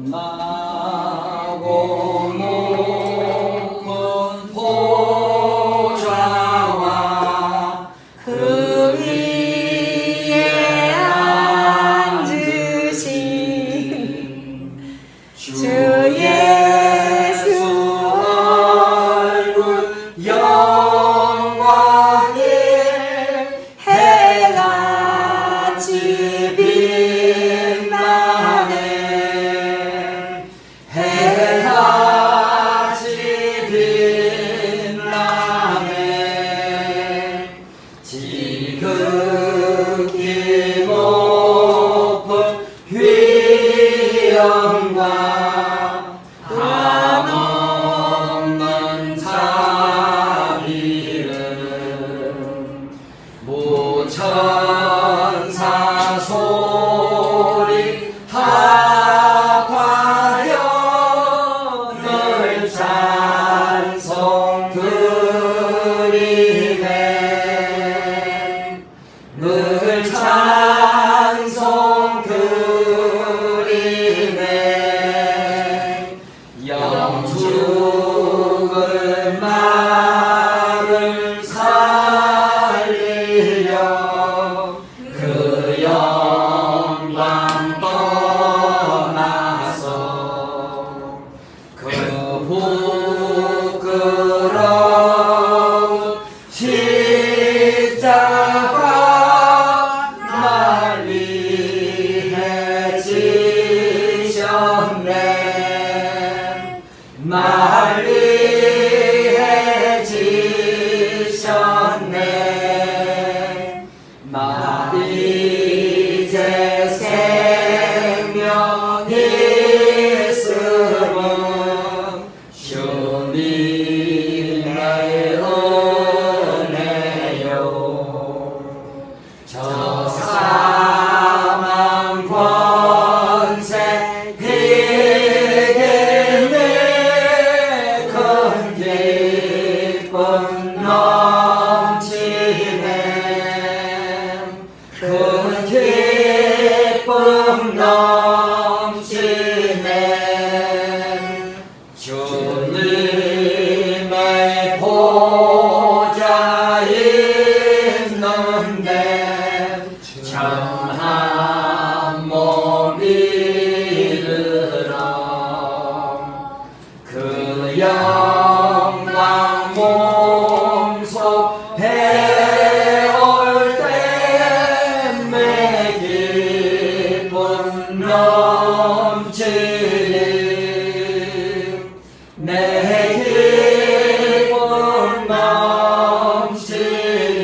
빛나고 높은 보좌와 그 위에 앉으신 주 예수 얼굴 영광에 해같이 빛나네. 해같이 빛나네. 지극히 높은 휘영과 한없는 자비를 무천사 소리 합하여 늘 찬송 드리네. 늘 찬송 드리네. 영죽을 나를 살리려 그 영광 떠나서 그 부끄러운 십자가 날 위해 지셨네. 날 위해 지셨네. 나 이제 생명 있음은 주님의 은혜요. 저 사망 권세 이기네. 큰 기쁨 넘치네. 큰 기쁨 넘치네. 주님의 보좌 있는데 참한 몸 이르라. 그 영광 몸소 배울 때 내 기쁨 넘치리. 내 기쁨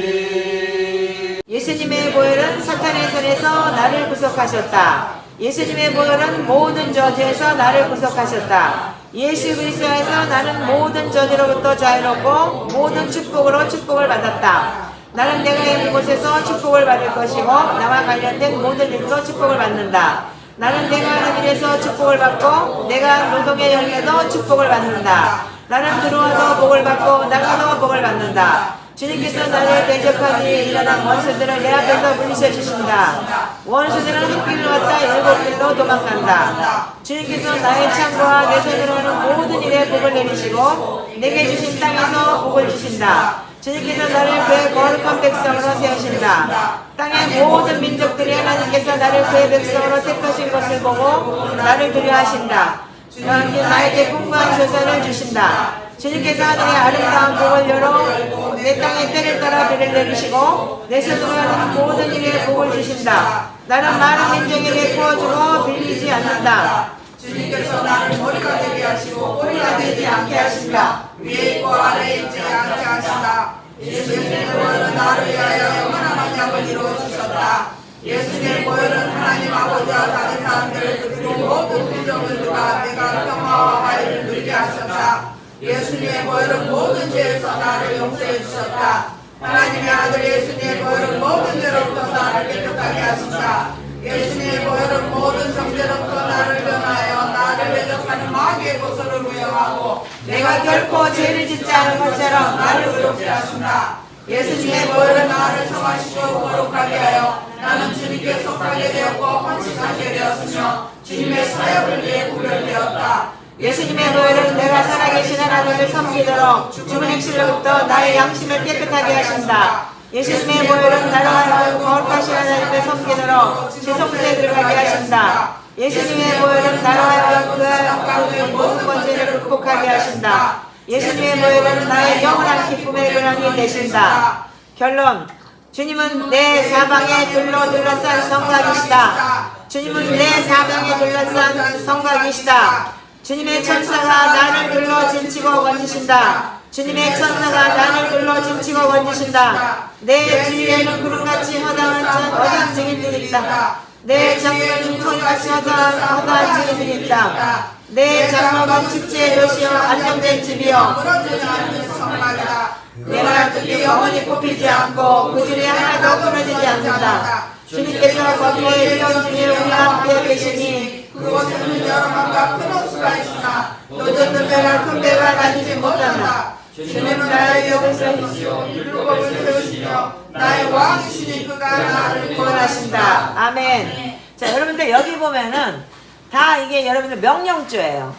넘치리. 예수님의 보혈은 사탄의 손에서 나를 구속하셨다. 예수님의 보혈은 모든 저주에서 나를 구속하셨다. 예수 그리스도에서 나는 모든 저주로부터 자유롭고 모든 축복으로 축복을 받았다. 나는 내가 있는 곳에서 축복을 받을 것이고 나와 관련된 모든 일도 축복을 받는다. 나는 내가 하는 일에서 축복을 받고 내가 노동의 열매도 축복을 받는다. 나는 들어와도 복을 받고 나가도 복을 받는다. 주님께서 나를 대적하기 위해 일어난 원수들을 내 앞에서 물리쳐 주신다. 원수들은 한 길로 갔다 일곱 길로 도망간다. 주님께서 나의 창고와 내 손으로 하는 모든 일에 복을 내리시고 내게 주신 땅에서 복을 주신다. 주님께서 나를 그의 거룩한 백성으로 세우신다. 땅의 모든 민족들이 하나님께서 나를 그의 백성으로 택하신 것을 보고 나를 두려워하신다. 나에게 풍부한 조산을 주신다. 주님께서 하늘의 아름다운 복을 열어 내 땅에 때를 따라 비를 내리시고 내 손으로 하는 모든 일에 복을 주신다. 나는 많은 민족에게 부어주고 빌리지 않는다. 주님께서 나를 머리가 되게 하시고 꼬리가 되지 않게 하신다. 위에 있고 아래에 있지 않게 하신다. 예수님의 보혈은 나를 위하여 영원한 언약을 이루어 주셨다. 예수님의 보혈은 하나님 아버지와 다른 사람들을 그리고 모든 민족들과 내가 평화와 화해를 누리게 하셨다. 예수님의 보혈은 모든 죄에서 나를 용서해 주셨다. 하나님의 아들 예수님의 보혈은 모든 죄로부터 나를 깨끗하게 하신다. 예수님의 보혈은 모든 정죄로부터 나를 변하여 나를 대적하는 마귀의 고소를 무용하고 내가 결코 죄를 짓지 않은 것처럼 나를 의롭게 하신다. 예수님의 보혈은 나를 성하시고 거룩하게 하여 나는 주님께 속하게 되었고 헌신하게 되었으며 주님의 사역을 위해 구별되었다. 예수님의 보혈은 내가 살아계신 하나님을 섬기도록 죽은 행실로부터 나의 양심을 깨끗하게 하신다. 예수님의 보혈은 나로 하여금 거룩하신 하나님을 섬기도록 제 성소에 들어가게 하신다. 예수님의 보혈은 나로 하여금 그 모든 권세를 극복하게 하신다. 예수님의 보혈은 나의 영원한 기쁨의 근원이 되신다. 결론. 주님은 내 사방에 둘러싼 성곽이시다. 주님은 내 사방에 둘러싼 성곽이시다. 주님의 천사가 나를 둘러 진치고 건지신다. 주님의 천사가 나를 둘러 진치고 건지신다. 내 주위에는 구름같이 허다한 증인들이 있다. 내 장면은 소리같이 허다한 증인들이 있다. 내 장막은 축제의 도시여 안정된 집이여 무너지지 않는 성막이다. 내 말들이 영원히 뽑히지 않고 그 줄이 하나도 끊어지지 않는다. 주님께서 거기에 위험 중에 우리와 함께 계시니 그곳에는 여러 방과 큰 호수가 있으나 노젓는 배나 큰 배가 다니지 못한다. 주님은 나의 여보세이시오 율법을 세우시며 나의 왕이시니 그가 나를 구원하신다. 아멘. 자, 여러분들 여기 보면은 다 이게 여러분들 명령조예요.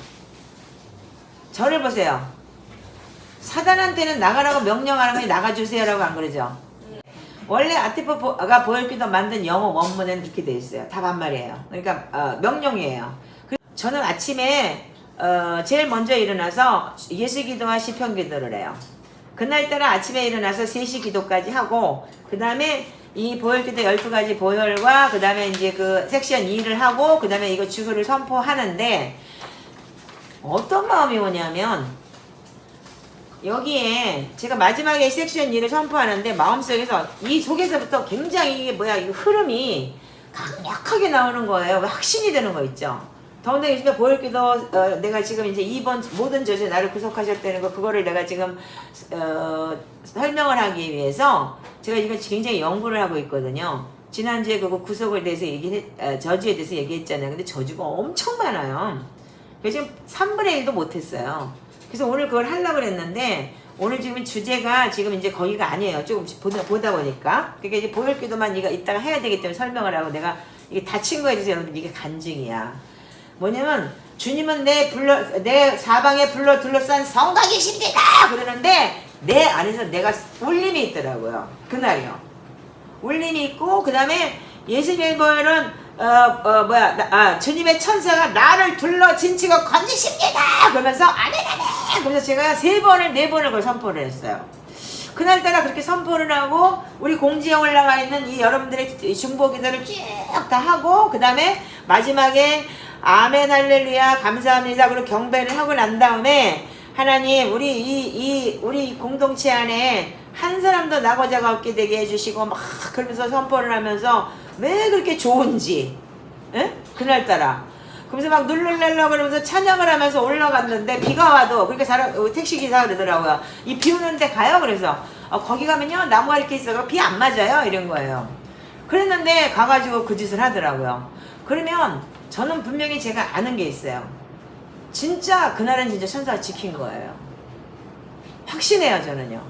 저를 보세요. 사단한테는 나가라고 명령하는 거니 나가주세요라고 안 그러죠? 원래 아티프가 보혈기도 만든 영어 원문에는 그렇게 돼 있어요. 다 반말이에요. 그러니까 명령이에요. 저는 아침에 제일 먼저 일어나서 예수기도와 시편기도를 해요. 그날따라 아침에 일어나서 3시 기도까지 하고 그 다음에 이 보혈기도 12가지 보혈과 그 다음에 이제 그 섹션 2를 하고 그 다음에 이거 주소를 선포하는데 어떤 마음이 오냐면 여기에 제가 마지막에 섹션 2를 선포하는데 마음속에서 이 속에서부터 굉장히 이게 뭐야 이 흐름이 강력하게 나오는 거예요. 확신이 되는 거 있죠. 더군다나 요즘에 보혈기도 내가 지금 이제 2번 모든 저주에 나를 구속하셨다는 거 그거를 내가 지금 설명을 하기 위해서 제가 이걸 굉장히 연구를 하고 있거든요. 지난주에 그거 구속에 대해서 저주에 대해서 얘기했잖아요. 근데 저주가 엄청 많아요. 그래서 지금 3분의 1도 못했어요. 그래서 오늘 그걸 하려고 했는데 오늘 지금 주제가 지금 이제 거기가 아니에요. 조금 보다 보니까. 그러니까 이제 보혈기도만 이따가 해야 되기 때문에 설명을 하고 내가 이게 다친 거에 대해서 여러분들 이게 간증이야. 뭐냐면 주님은 내 사방에 둘러싼 성곽이십니다 그러는데 내 안에서 내가 울림이 있더라고요. 그날이요. 울림이 있고 그 다음에 예수님의 보혈은 주님의 천사가 나를 둘러 진치고 건지십니다 그러면서 아멘 그래서 제가 3번을 4번을 그걸 선포를 했어요. 그날따라 그렇게 선포를 하고 우리 공지에 올라가 있는 이 여러분들의 중보기도를 쭉 다 하고 그 다음에 마지막에 아멘 할렐루야 감사합니다 그리고 경배를 하고 난 다음에 하나님 우리 공동체 안에 한 사람도 낙오자가 없게 되게 해주시고 막 그러면서 선포를 하면서 왜 그렇게 좋은지 에? 그날따라 그러면서 막 눌러내려고 그러면서 찬양을 하면서 올라갔는데 비가 와도 그러니까 택시기사가 그러더라고요. 이 비 오는데 가요? 그래서 거기 가면요 나무가 이렇게 있어서 비 안 맞아요 이런 거예요. 그랬는데 가가지고 그 짓을 하더라고요. 그러면 저는 분명히 제가 아는 게 있어요. 진짜 그날은 진짜 천사가 지킨 거예요. 확신해요 저는요.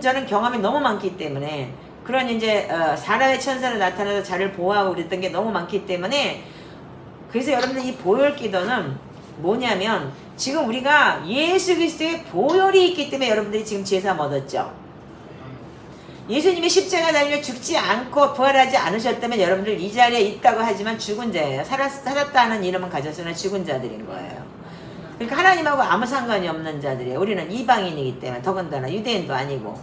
저는 경험이 너무 많기 때문에 그런 이제 사람의 천사로 나타나서 자를 보호하고 그랬던 게 너무 많기 때문에 그래서 여러분들 이 보혈기도는 뭐냐면 지금 우리가 예수 그리스도의 보혈이 있기 때문에 여러분들이 지금 제사 얻었죠. 예수님이 십자가 달려 죽지 않고 부활하지 않으셨다면 여러분들 이 자리에 있다고 하지만 죽은 자예요. 살았다는 이름은 가졌으나 죽은 자들인 거예요. 그러니까 하나님하고 아무 상관이 없는 자들이에요. 우리는 이방인이기 때문에 더군다나 유대인도 아니고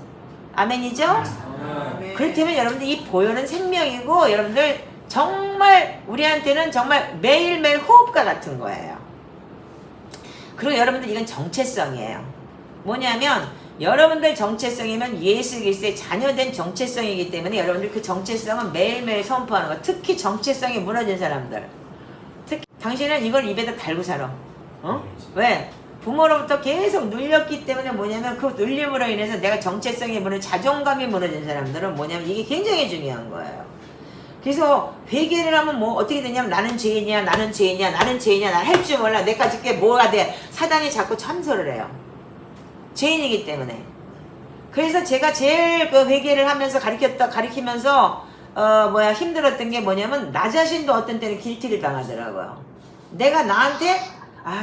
아멘이죠? 그렇다면 여러분들 이 보혈은 생명이고 여러분들 정말 우리한테는 정말 매일매일 호흡과 같은 거예요. 그리고 여러분들 이건 정체성이에요. 뭐냐면 여러분들 정체성이면 예수 그리스도의 자녀된 정체성이기 때문에 여러분들 그 정체성은 매일매일 선포하는 거. 특히 정체성이 무너진 사람들. 특히 당신은 이걸 입에다 달고 살아. 왜? 부모로부터 계속 눌렸기 때문에 뭐냐면 그 눌림으로 인해서 내가 정체성이 무너진 자존감이 무너진 사람들은 뭐냐면 이게 굉장히 중요한 거예요. 그래서 회개를 하면 뭐 어떻게 되냐면 나는 죄인이야 난 할 줄 몰라 내까지 게 뭐가 돼. 사단이 자꾸 참소를 해요. 죄인이기 때문에. 그래서 제가 제일 그 회개를 하면서 가리키면서 힘들었던 게 뭐냐면 나 자신도 어떤 때는 길티를 당하더라고요. 내가 나한테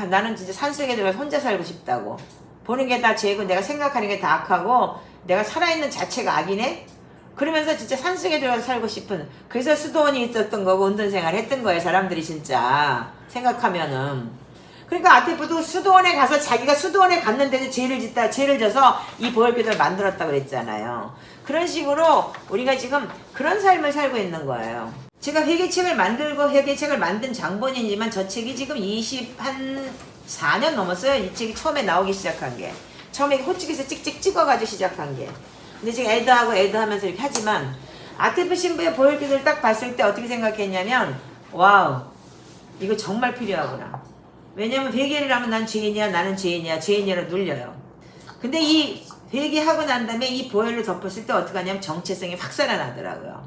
나는 진짜 산속에 들어가서 혼자 살고 싶다고. 보는 게 다 죄고 내가 생각하는 게 다 악하고 내가 살아있는 자체가 악이네? 그러면서 진짜 산속에 들어가서 살고 싶은, 그래서 수도원이 있었던 거고 운동생활 했던 거예요. 사람들이 진짜 생각하면은. 그러니까 아테프도 수도원에 가서 자기가 수도원에 갔는데도 죄를 져서 이 보혈교도를 만들었다고 그랬잖아요. 그런 식으로 우리가 지금 그런 삶을 살고 있는 거예요. 제가 회개책을 만들고 회개책을 만든 장본인이지만 저 책이 지금 4년 넘었어요. 이 책이 처음에 나오기 시작한 게. 처음에 호치기에서 찍찍 찍어가지고 시작한 게. 근데 지금 애드하고 하면서 이렇게 하지만 아테프 신부의 보혈기도를 딱 봤을 때 어떻게 생각했냐면 와우, 이거 정말 필요하구나. 왜냐면 회개를 하면 난 죄인이야, 나는 죄인이야, 죄인이라 눌려요. 근데 이 회개하고 난 다음에 이 보혈로 덮었을 때 어떻게 하냐면 정체성이 확 살아나더라고요.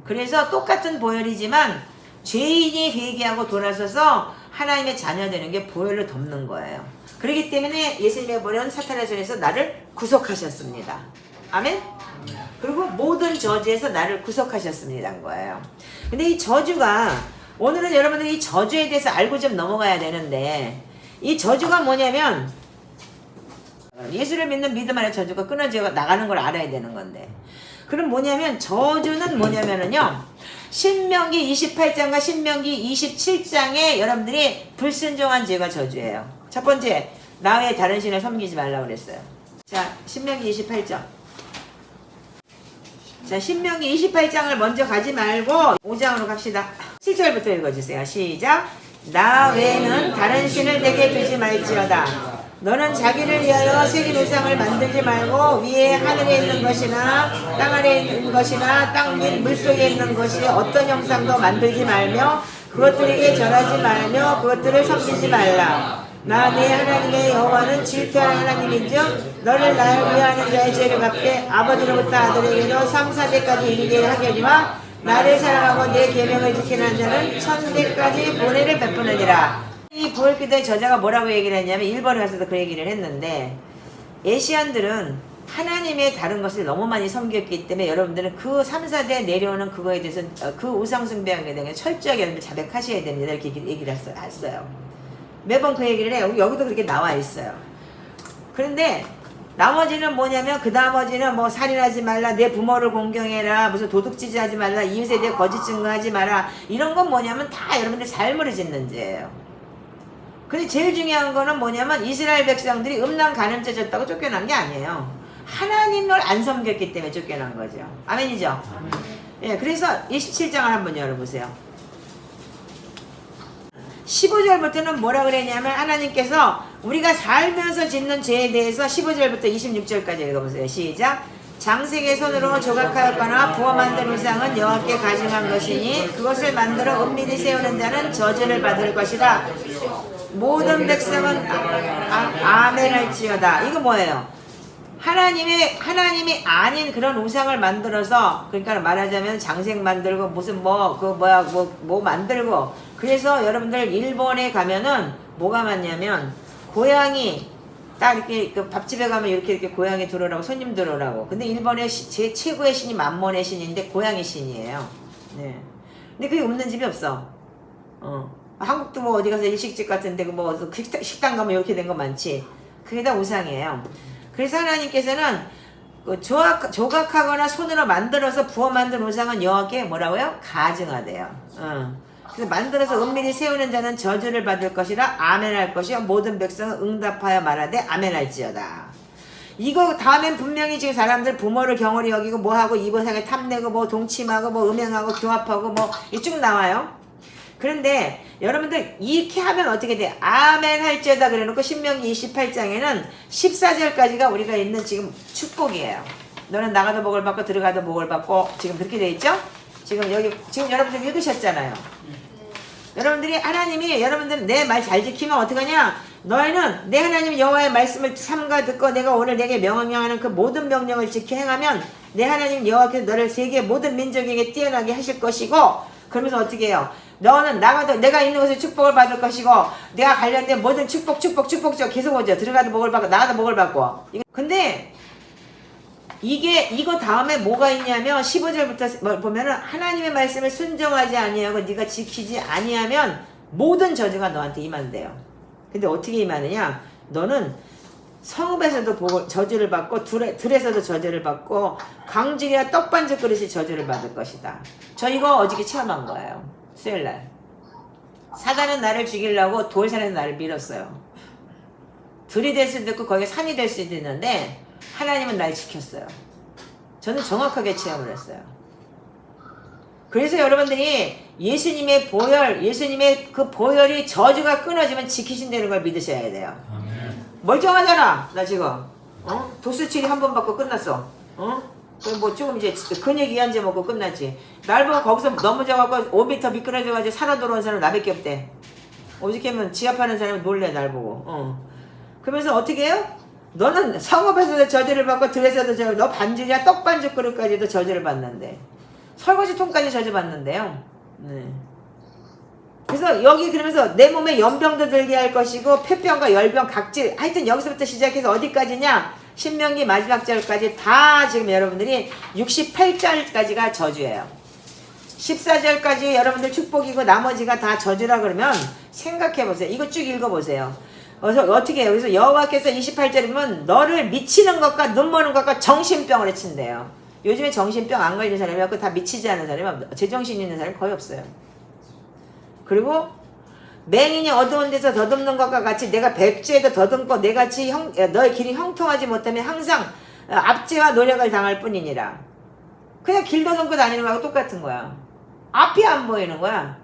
그래서 똑같은 보혈이지만 죄인이 회개하고 돌아서서 하나님의 자녀 되는 게 보혈로 덮는 거예요. 그렇기 때문에 예수님의 보혈은 사탄의 손에서 나를 구속하셨습니다. 아멘? 그리고 모든 저주에서 나를 구속하셨습니다인 거예요. 근데 이 저주가, 오늘은 여러분들이 이 저주에 대해서 알고 좀 넘어가야 되는데, 이 저주가 뭐냐면 예수를 믿는 믿음 안에 저주가 끊어져 나가는 걸 알아야 되는 건데, 그럼 뭐냐면 저주는 뭐냐면은요, 신명기 28장과 신명기 27장에 여러분들이 불순종한 죄가 저주예요. 첫 번째, 나 외에 다른 신을 섬기지 말라고 그랬어요. 자, 신명기 28장. 자, 신명기 28장을 먼저 가지 말고 5장으로 갑시다. 7절부터 읽어주세요. 시작. 나 외에는 다른 신을 내게 두지 말지어다. 너는 자기를 위하여 새긴 우상을 만들지 말고 위에 하늘에 있는 것이나 땅 아래에 있는 것이나 땅 및 물속에 있는 것이 어떤 형상도 만들지 말며 그것들에게 절하지 말며 그것들을 섬기지 말라. 나 네 하나님의 여호와는 질투하는 하나님인즉 너를 나를 위하는 자의 죄를 갚게 아버지로부터 아들에게로 3,4대까지 이르게 하려니와 나를 사랑하고 내 계명을 지키는 자는 1,000대까지 보내를 베푸느니라. 이 보혈기도의 저자가 뭐라고 얘기를 했냐면, 일본에 가서도 그 얘기를 했는데, 에시안들은 하나님의 다른 것을 너무 많이 섬겼기 때문에 여러분들은 그 3, 4대 내려오는 그거에 대해서 그 우상숭배하게 되면 철저하게 여러분들 자백하셔야 됩니다. 이렇게 얘기를 했어요. 매번 그 얘기를 해요. 여기도 그렇게 나와 있어요. 그런데 나머지는 뭐냐면, 그 나머지는 뭐 살인하지 말라, 내 부모를 공경해라, 무슨 도둑질하지 말라, 이웃에 대해 거짓 증거하지 마라, 이런 건 뭐냐면 다 여러분들 삶으로 짓는 죄예요. 근데 제일 중요한 거는 뭐냐면 이스라엘 백성들이 음란 간음죄 졌다고 쫓겨난 게 아니에요. 하나님을 안 섬겼기 때문에 쫓겨난 거죠. 아멘이죠? 예, 그래서 27장을 한번 열어보세요. 15절부터는 뭐라 그랬냐면, 하나님께서 우리가 살면서 짓는 죄에 대해서 15절부터 26절까지 읽어보세요. 시작. 장색의 손으로 조각하였거나 부어 만든 우상은 여호와께 가증한 것이니 그것을 만들어 은밀히 세우는 자는 저주를 받을 것이다. 모든 백성은 아멘할지어다. 이거 뭐예요? 하나님이 아닌 그런 우상을 만들어서, 그러니까 말하자면 장색 만들고 무슨 뭐 만들고. 그래서 여러분들 일본에 가면은 뭐가 많냐면, 고양이 딱 이렇게 그 밥집에 가면 이렇게 고양이 들어오라고, 손님 들어오라고. 근데 일본의 제 최고의 신이 만몬의 신인데 고양이 신이에요. 네. 근데 그게 없는 집이 없어. 한국도 뭐 어디 가서 일식집 같은데 뭐 식당 가면 이렇게 된 거 많지. 그게 다 우상이에요. 그래서 하나님께서는 그 조각하거나 손으로 만들어서 부어 만든 우상은 여호와께 뭐라고요? 가증하대요. 그래서 만들어서 은밀히 세우는 자는 저주를 받을 것이라 아멘할 것이요 모든 백성은 응답하여 말하되 아멘할지어다. 이거 다음엔 분명히 지금 사람들 부모를 경홀히 여기고 뭐하고 이보상에 탐내고 뭐 동침하고 뭐 음행하고 교합하고 뭐 이쭉 나와요. 그런데 여러분들 이렇게 하면 어떻게 돼? 아멘 할지어다 그래놓고 신명기 28장에는 14절까지가 우리가 있는 지금 축복이에요. 너는 나가도 복을 받고 들어가도 복을 받고, 지금 그렇게 돼 있죠? 지금 여러분들 읽으셨잖아요. 여러분들이 하나님이 여러분들 내 말 잘 지키면 어떡하냐? 너희는 내 하나님 여호와의 말씀을 삼가 듣고 내가 오늘 내게 명령하는 그 모든 명령을 지켜 행하면 내 하나님 여호와께서 너를 세계 모든 민족에게 뛰어나게 하실 것이고, 그러면서 어떻게 해요? 너는 나가도 내가 있는 곳에 축복을 받을 것이고, 내가 관련된 모든 축복 계속 오죠. 들어가도 복을 받고 나가도 복을 받고. 근데 이거 다음에 뭐가 있냐면 15절부터 보면은 하나님의 말씀을 순종하지 아니하고 네가 지키지 아니하면 모든 저주가 너한테 임한대요. 근데 어떻게 임하느냐? 너는 성읍에서도 저주를 받고 들에서도 저주를 받고 강직이나 떡반죽 그릇이 저주를 받을 것이다. 저 이거 어저께 체험한 거예요. 수요일날. 사단은 나를 죽이려고 돌산에서 나를 밀었어요. 들이 될 수도 있고 거기가 산이 될 수도 있는데 하나님은 날 지켰어요. 저는 정확하게 체험을 했어요. 그래서 여러분들이 예수님의 보혈, 예수님의 그 보혈이 저주가 끊어지면 지키신다는 걸 믿으셔야 돼요. 멀쩡하잖아 나 지금. 도수치료 한 번 받고 끝났어. 뭐 조금 이제 근육 이완제 먹고 끝났지. 날 보고 거기서 넘어져갖고 5m 미끄러져가지고 살아 돌아온 사람 나밖에 없대. 어저께면 지압하는 사람이 놀래 날 보고. 그러면서 어떻게 해요? 너는 성읍에서도 저주를 받고 들에서도 저주, 너 반죽이야 떡반죽 그릇까지도 저주를 받는데 설거지통까지 저주 받는데요. 네. 그래서 여기 그러면서 내 몸에 연병도 들게 할 것이고 폐병과 열병 각질 하여튼 여기서부터 시작해서 어디까지냐 신명기 마지막 절까지 다 지금 여러분들이 68절까지가 저주예요. 14절까지 여러분들 축복이고 나머지가 다 저주라 그러면 생각해보세요. 이거 쭉 읽어보세요. 그래서 어떻게 해요? 그래서 여호와께서 28절이면 너를 미치는 것과 눈머는 것과 정신병을 해친대요. 요즘에 정신병 안 걸린 사람이 다 미치지 않은 사람이 제정신 있는 사람이 거의 없어요. 그리고 맹인이 어두운 데서 더듬는 것과 같이 내가 백주에도 더듬고 내같이 너의 길이 형통하지 못하면 항상 압제와 노력을 당할 뿐이니라. 그냥 길 더듬고 다니는 거하고 똑같은 거야. 앞이 안 보이는 거야.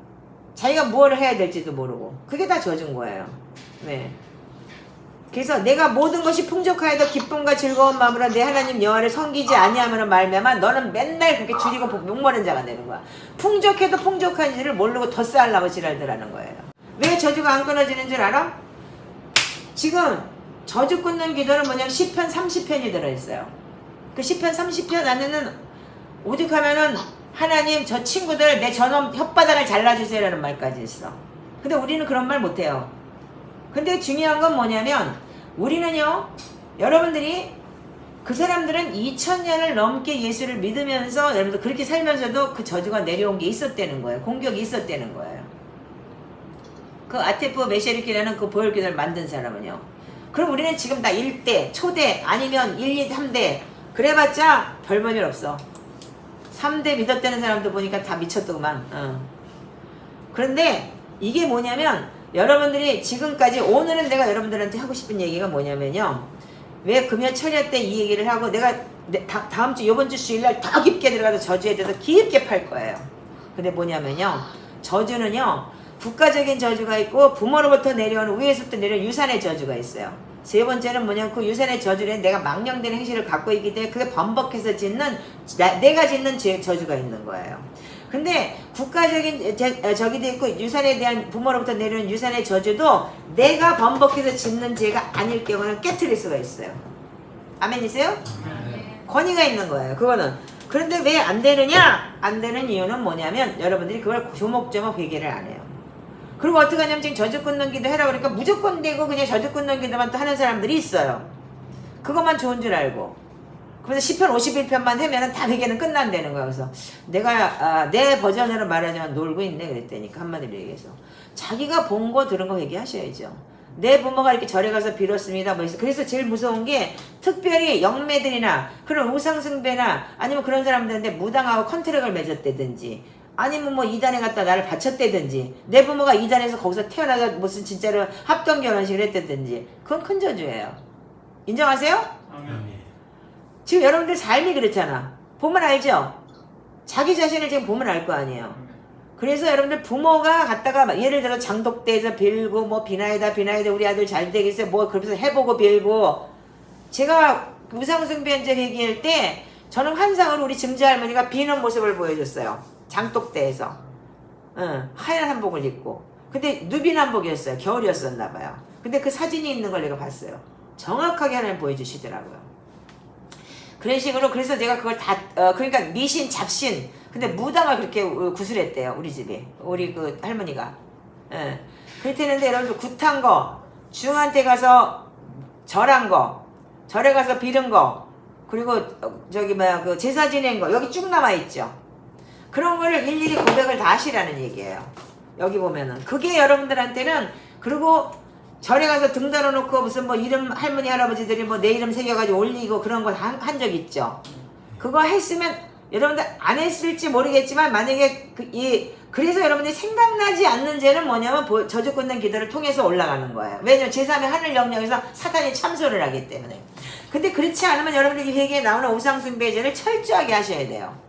자기가 뭘 해야 될지도 모르고. 그게 다 젖은 거예요. 네. 그래서 내가 모든 것이 풍족하여도 기쁨과 즐거운 마음으로 내 하나님 여호와를 섬기지 아니하면 말미암아 너는 맨날 그렇게 줄이고 욕먹는 자가 되는 거야. 풍족해도 풍족한지를 모르고 덧쌓으려고 지랄들하는 거예요. 왜 저주가 안 끊어지는 줄 알아? 지금 저주 끊는 기도는 뭐냐면 시편 30편이 들어있어요. 그 시편 30편 안에는 오죽하면은 하나님 저 친구들 내 저놈 혓바닥을 잘라주세요 라는 말까지 있어. 근데 우리는 그런 말 못해요. 근데 중요한 건 뭐냐면 우리는요, 여러분들이 그 사람들은 2000년을 넘게 예수를 믿으면서 여러분들 그렇게 살면서도 그 저주가 내려온 게 있었다는 거예요. 공격이 있었다는 거예요. 그 아테프 메셰르키라는 그 보혈기도를 만든 사람은요. 그럼 우리는 지금 다 1대, 초대 아니면 1, 2, 3대 그래봤자 별볼일 없어. 3대 믿었다는 사람도 보니까 다 미쳤더구만. 그런데 이게 뭐냐면 여러분들이 지금까지 오늘은 내가 여러분들한테 하고 싶은 얘기가 뭐냐면요. 왜 금요철야 때 이 얘기를 하고 내가 다음 주 이번 주 주일날 더 깊게 들어가서 저주에 대해서 깊게 팔 거예요. 근데 뭐냐면요. 저주는요. 국가적인 저주가 있고 부모로부터 내려오는 위에서부터 내려오는 유산의 저주가 있어요. 세 번째는 뭐냐면 그 유산의 저주는 내가 망령되는 행실을 갖고 있기 때문에 그게 반복해서 짓는 내가 짓는 저주가 있는 거예요. 근데 국가적인 저기도 있고 유산에 대한 부모로부터 내려오는 유산의 저주도 내가 반복해서 짓는 죄가 아닐 경우는 깨트릴 수가 있어요. 아멘이세요? 권위가 있는 거예요. 그거는. 그런데 왜 안 되느냐? 안 되는 이유는 뭐냐면 여러분들이 그걸 조목조목 회개를 안 해요. 그리고 어떻게 하냐면 지금 저주 끊는 기도 해라 그러니까 무조건 되고 그냥 저주 끊는 기도만 또 하는 사람들이 있어요. 그것만 좋은 줄 알고. 그래서 시편 51편만 하면은 다 회개는 끝난다는 거야. 그래서 내가 내 버전으로 말하자면 놀고 있네 그랬다니까 한마디로 얘기해서 자기가 본 거 들은 거 회개하셔야죠. 내 부모가 이렇게 절에 가서 빌었습니다. 뭐 그래서 제일 무서운 게 특별히 영매들이나 그런 우상숭배나 아니면 그런 사람들한테 무당하고 컨트랙을 맺었다든지 아니면 뭐 이단에 갔다 나를 바쳤다든지 내 부모가 이단에서 거기서 태어나서 무슨 진짜로 합동 결혼식을 했다든지 그건 큰 저주예요. 인정하세요? 아멘. 지금 여러분들 삶이 그렇잖아. 보면 알죠? 자기 자신을 지금 보면 알 거 아니에요. 그래서 여러분들 부모가 갔다가 예를 들어 장독대에서 빌고 뭐 비나이다 우리 아들 잘 되겠어요 뭐 그러면서 해보고 빌고 제가 우상숭배한테 얘기할 때 저는 환상으로 우리 증자할머니가 비는 모습을 보여줬어요. 장독대에서 하얀 한복을 입고 근데 누빈 한복이었어요. 겨울이었었나 봐요. 근데 그 사진이 있는 걸 내가 봤어요. 정확하게 하나님 보여주시더라고요. 그런 식으로 그래서 내가 그걸 다 그러니까 미신 잡신 근데 무당을 그렇게 구슬했대요. 우리 집에 우리 그 할머니가 그랬는데 여러분들 굿한 거 중한테 가서 절한 거 절에 가서 빌은 거 그리고 그 제사 지낸 거 여기 쭉 나와 있죠. 그런 거를 일일이 고백을 다 하시라는 얘기예요. 여기 보면은 그게 여러분들한테는. 그리고 절에 가서 등 달아놓고 무슨 뭐 이름 할머니 할아버지들이 뭐 내 이름 새겨가지고 올리고 그런 거 한 적 있죠. 그거 했으면 여러분들 안 했을지 모르겠지만 만약에 그래서 여러분들이 생각나지 않는 죄는 뭐냐면 저주 끊는 기도를 통해서 올라가는 거예요. 왜냐면 제3의 하늘 영역에서 사탄이 참소를 하기 때문에. 근데 그렇지 않으면 여러분들이 회개에 나오는 우상숭배죄를 철저하게 하셔야 돼요.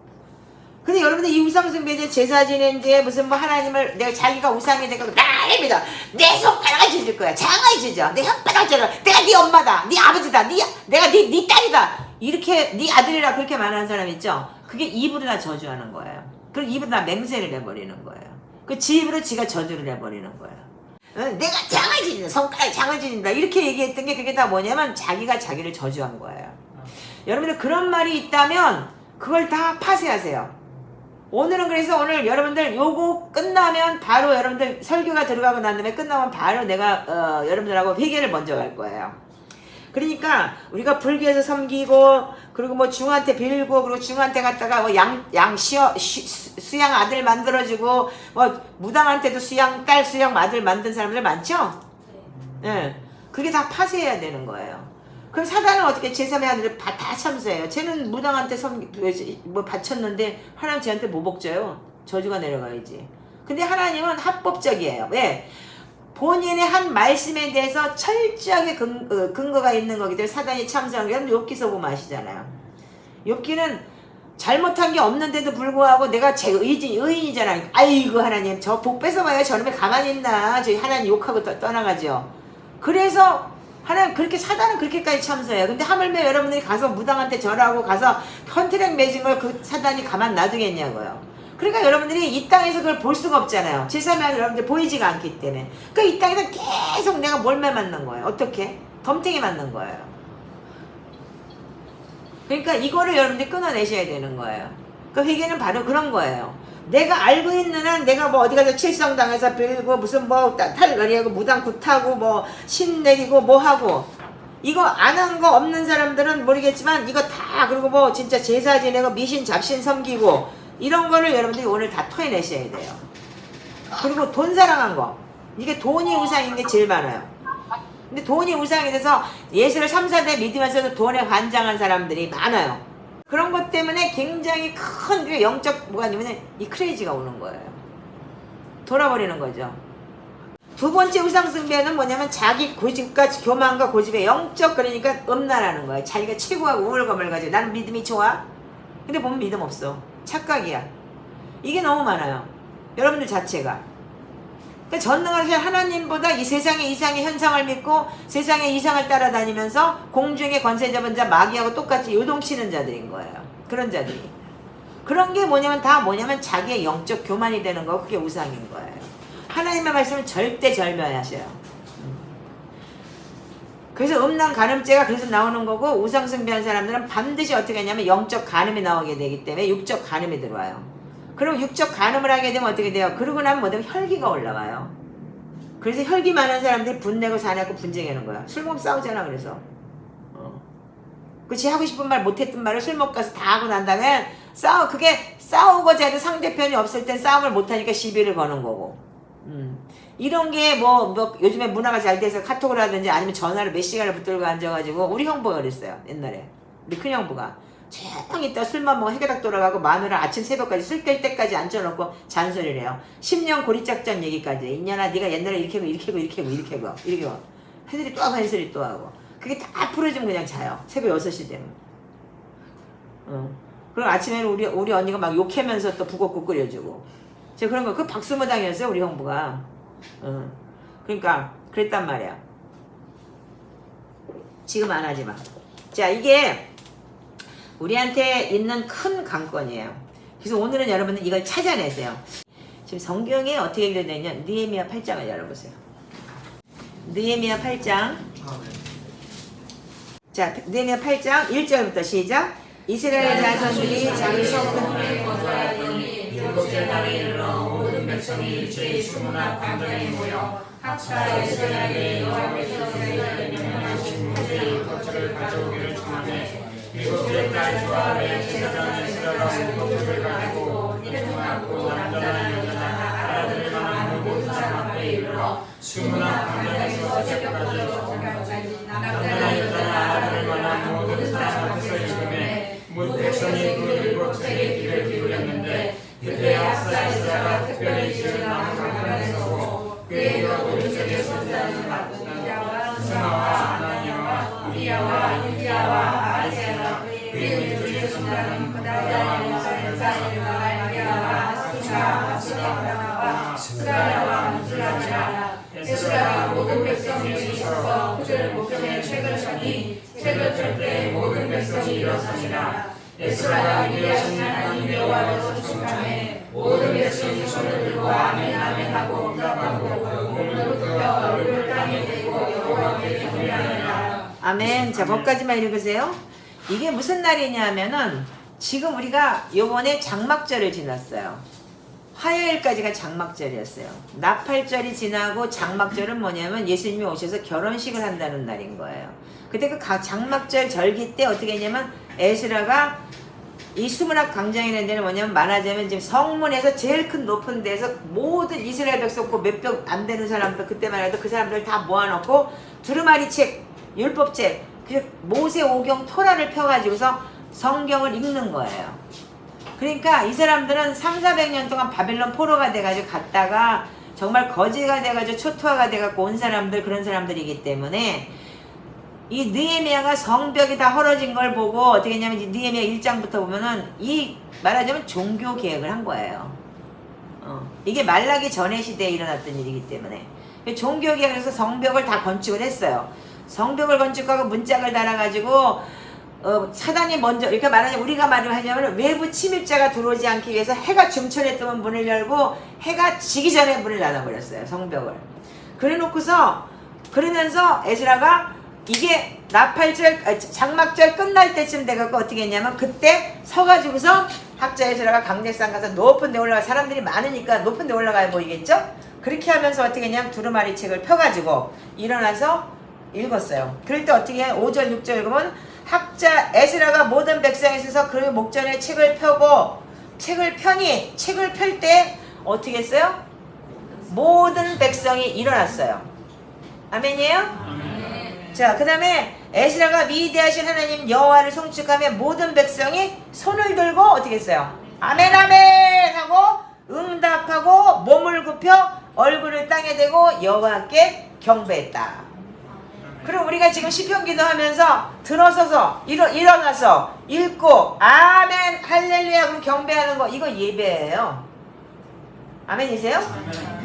근데 여러분들 이 우상숭배죄 제사 지낸 죄 무슨 뭐 하나님을 내가 자기가 우상이 되고 나를 믿어 내 손가락을 찢을 거야 장을 찢어 내 혓바닥을 찢어 내가 네 엄마다 네 아버지다 내가 네 딸이다 이렇게 네 아들이라 그렇게 말하는 사람 있죠. 그게 입으로 다 저주하는 거예요. 그리고 입으로 다 맹세를 해버리는 거예요. 그 지 입으로 지가 저주를 해버리는 거예요. 내가 장을 찢는다 손가락에 장을 찢는다 이렇게 얘기했던 게 그게 다 뭐냐면 자기가 자기를 저주한 거예요. 여러분들 그런 말이 있다면 그걸 다 파쇄하세요. 오늘은 그래서 오늘 여러분들 요거 끝나면 바로 여러분들 설교가 들어가고 난 다음에 끝나면 바로 내가 여러분들하고 회개를 먼저 갈 거예요. 그러니까 우리가 불교에서 섬기고 그리고 뭐 중한테 빌고 그리고 중한테 갔다가 뭐 수양 아들 만들어주고 뭐 무당한테도 수양 딸 수양 아들 만든 사람들 많죠? 네. 그게 다 파쇄해야 되는 거예요. 그럼 사단은 어떻게 제3의 하늘을 다 참수해요. 쟤는 무당한테 뭐 바쳤는데 하나님 쟤한테 뭐 복줘요? 저주가 내려가야지. 근데 하나님은 합법적이에요. 왜? 본인의 한 말씀에 대해서 철저하게 근거가 있는 거기 때문에 사단이 참수한 게 욥기서 보면 아시잖아요. 욥기는 잘못한 게 없는데도 불구하고 내가 제 의인이잖아요. 아이고 하나님 저 복 뺏어봐요. 저놈이 가만히 있나. 저희 하나님 욕하고 떠나가죠. 그래서 하나님 그렇게 사단은 그렇게까지 참수해요. 근데 하물며 여러분들이 가서 무당한테 절하고 가서 컨트랙 맺은 걸 그 사단이 가만 놔두겠냐고요. 그러니까 여러분들이 이 땅에서 그걸 볼 수가 없잖아요. 제3의 여러분들 보이지가 않기 때문에. 그러니까 이 땅에서 계속 내가 몰매 맞는 거예요. 어떻게? 덤탱이 맞는 거예요. 그러니까 이거를 여러분들이 끊어내셔야 되는 거예요. 그 회개는 바로 그런 거예요. 내가 알고 있는 한 내가 뭐 어디 가서 칠성당에서 빌고 무슨 뭐 탈거리하고 무당 굿하고 뭐 신 내리고 뭐 하고 이거 안 한 거 없는 사람들은 모르겠지만 이거 다 그리고 뭐 진짜 제사 지내고 미신 잡신 섬기고 이런 거를 여러분들이 오늘 다 토해내셔야 돼요. 그리고 돈 사랑한 거 이게 돈이 우상인 게 제일 많아요. 근데 돈이 우상이 돼서 예수를 3, 4대 믿으면서도 돈에 환장한 사람들이 많아요. 그런 것 때문에 굉장히 큰 영적 뭐가 아니면 이 크레이지가 오는 거예요. 돌아버리는 거죠. 두 번째 우상숭배는 뭐냐면 자기 고집과 교만과 고집의 영적 그러니까 음란하는 거예요. 자기가 최고하고 우월감을 가지고 나는 믿음이 좋아? 근데 보면 믿음 없어. 착각이야. 이게 너무 많아요. 여러분들 자체가. 그러니까 전능하신 하나님보다 이 세상의 이상의 현상을 믿고 세상의 이상을 따라다니면서 공중의 권세 잡은 자 마귀하고 똑같이 요동치는 자들인 거예요. 그런 자들이. 그런 게 뭐냐면 다 뭐냐면 자기의 영적 교만이 되는 거 그게 우상인 거예요. 하나님의 말씀을 절대 절멸하셔요. 그래서 음란 간음죄가 그래서 나오는 거고 우상숭배한 사람들은 반드시 어떻게 하냐면 영적 간음이 나오게 되기 때문에 육적 간음이 들어와요. 그리고 육적 간음을 하게 되면 어떻게 돼요? 그러고 나면 뭐냐면 혈기가 올라와요. 그래서 혈기 많은 사람들이 분내고 사내고 분쟁하는 거야. 술 먹으면 싸우잖아. 그래서 그치 하고 싶은 말 못했던 말을 술 먹고 가서 다 하고 난 다음에 그게 싸우고자 해도 상대편이 없을 땐 싸움을 못하니까 시비를 거는 거고 이런 게 뭐 요즘에 문화가 잘 돼서 카톡을 하든지 아니면 전화를 몇 시간을 붙들고 앉아가지고 우리 형부가 그랬어요. 옛날에 우리 큰 형부가 조용히 있다 술만 먹고 해가닥 돌아가고 마누라 아침 새벽까지 술 깰 때까지 앉혀놓고 잔소리를 해요. 10년 고리짝전 얘기까지. 이년아 네가 옛날에 이렇게 하고 해들이 또 하고 해설이 또 하고 그게 다 풀어지면 그냥 자요. 새벽 6시 되면. 그럼 아침에는 우리 언니가 막 욕하면서 또 북엇국 끓여주고 제가 그런 거 그 박수무당이었어요. 우리 형부가. 그러니까 그랬단 말이야. 지금 안 하지 마. 자 이게 우리한테 있는 큰 관건이에요. 그래서 오늘은 여러분들 이걸 찾아내세요. 지금 성경에 어떻게 읽어되냐 느헤미야 8장을 열어보세요. 느헤미야 8장. 자 느헤미야 8장 1절부터 시작. 이스라엘 자손들이 자기 성읍에 거주하였더니 일곱째 달에 이르러 모든 백성이 죄의 수문화 광장에 모여 학사 이스라엘의 여호와께서 이스라엘에 명령하신 모세의 덫을 가져오기를 청하되 그리고 그의 딸 조아의 제사장 에스라가 수금을 가지고 이를 갖고 남자나 여자나 알아들을 만한 모든 사람 앞에 이르러 수문학 강단에서 새벽까지 남자나 여자나 알아들을 만한 모든 사람 앞에서 읽음에 문 백성이 그 일곱 책의 귀를 기울였는데 그때 학사 에스라가 특별히 지은 나무 강단에 서고 그의 오른쪽에 손자는 마르다와 스마와 아나니아와 우리야와 힐기야와 아이세야 그의 왼쪽에 손자는 부다야와 사일과 알기야와 수가와 스가랴와 무스라니라 에스라가 모든 백성이 있어서 그들 목전에 책을 펴니 책을 펼 때 모든 백성이 일어서니라 에스라가 위대하신 하나님 여호와를 칭찬해 모든 백성이 손을 들고 아멘 아멘 하고 응답하고 몸을 굽혀 얼굴을 땅에 대고 여호와께 경배하니라. 아멘. 자, 뭐까지만 읽으세요. 이게 무슨 날이냐 하면은 지금 우리가 요번에 장막절을 지났어요. 화요일까지가 장막절이었어요. 나팔절이 지나고 장막절은 뭐냐면 예수님이 오셔서 결혼식을 한다는 날인 거예요. 그때 그 장막절 절기 때 어떻게 했냐면 에스라가 이 수문학 광장이라는 데는 뭐냐면 말하자면 지금 성문에서 제일 큰 높은 데서 모든 이스라엘 백성 몇백 안 되는 사람들 그때만 해도 그 사람들 다 모아놓고 두루마리 책, 율법책, 그 모세 오경 토라를 펴가지고서 성경을 읽는 거예요. 그러니까 이 사람들은 300~400년 동안 바벨론 포로가 돼가지고 갔다가 정말 거지가 돼가지고 초토화가 돼갖고 온 사람들 그런 사람들이기 때문에 이 느헤미야가 성벽이 다 헐어진 걸 보고 어떻게 했냐면 느헤미야 1장부터 보면은 이 말하자면 종교 개혁을 한 거예요. 이게 말라기 전의 시대에 일어났던 일이기 때문에 종교 개혁에서 성벽을 다 건축을 했어요. 성벽을 건축하고 문짝을 달아가지고 사단이 먼저 이렇게 말하자면 우리가 말을 하냐면 외부 침입자가 들어오지 않기 위해서 해가 중천에 뜨면 문을 열고 해가 지기 전에 문을 닫아버렸어요. 성벽을. 그래 놓고서 그러면서 에스라가 이게 나팔절 장막절 끝날 때쯤 돼갖고 어떻게 했냐면 그때 서가지고서 학자 에스라가 강대상 가서 높은 데 올라가 사람들이 많으니까 높은 데 올라가야 보이겠죠? 그렇게 하면서 어떻게 했냐면 두루마리 책을 펴가지고 일어나서 읽었어요. 그럴 때 어떻게 해? 5절 6절 읽으면 학자 에스라가 모든 백성에 있어서 그 목전에 책을 펴고 책을 펴니 책을 펼 때 어떻게 했어요? 모든 백성이 일어났어요. 아멘이에요? 아멘. 자, 그 다음에 에스라가 위대하신 하나님 여호와를 송축하며 모든 백성이 손을 들고 어떻게 했어요? 아멘 아멘 하고 응답하고 몸을 굽혀 얼굴을 땅에 대고 여호와께 경배했다. 그럼 우리가 지금 시편 기도하면서 들어서서 일어나서 읽고 아멘 할렐루야 그럼 경배하는 거 이거 예배예요. 아멘이세요? 아멘.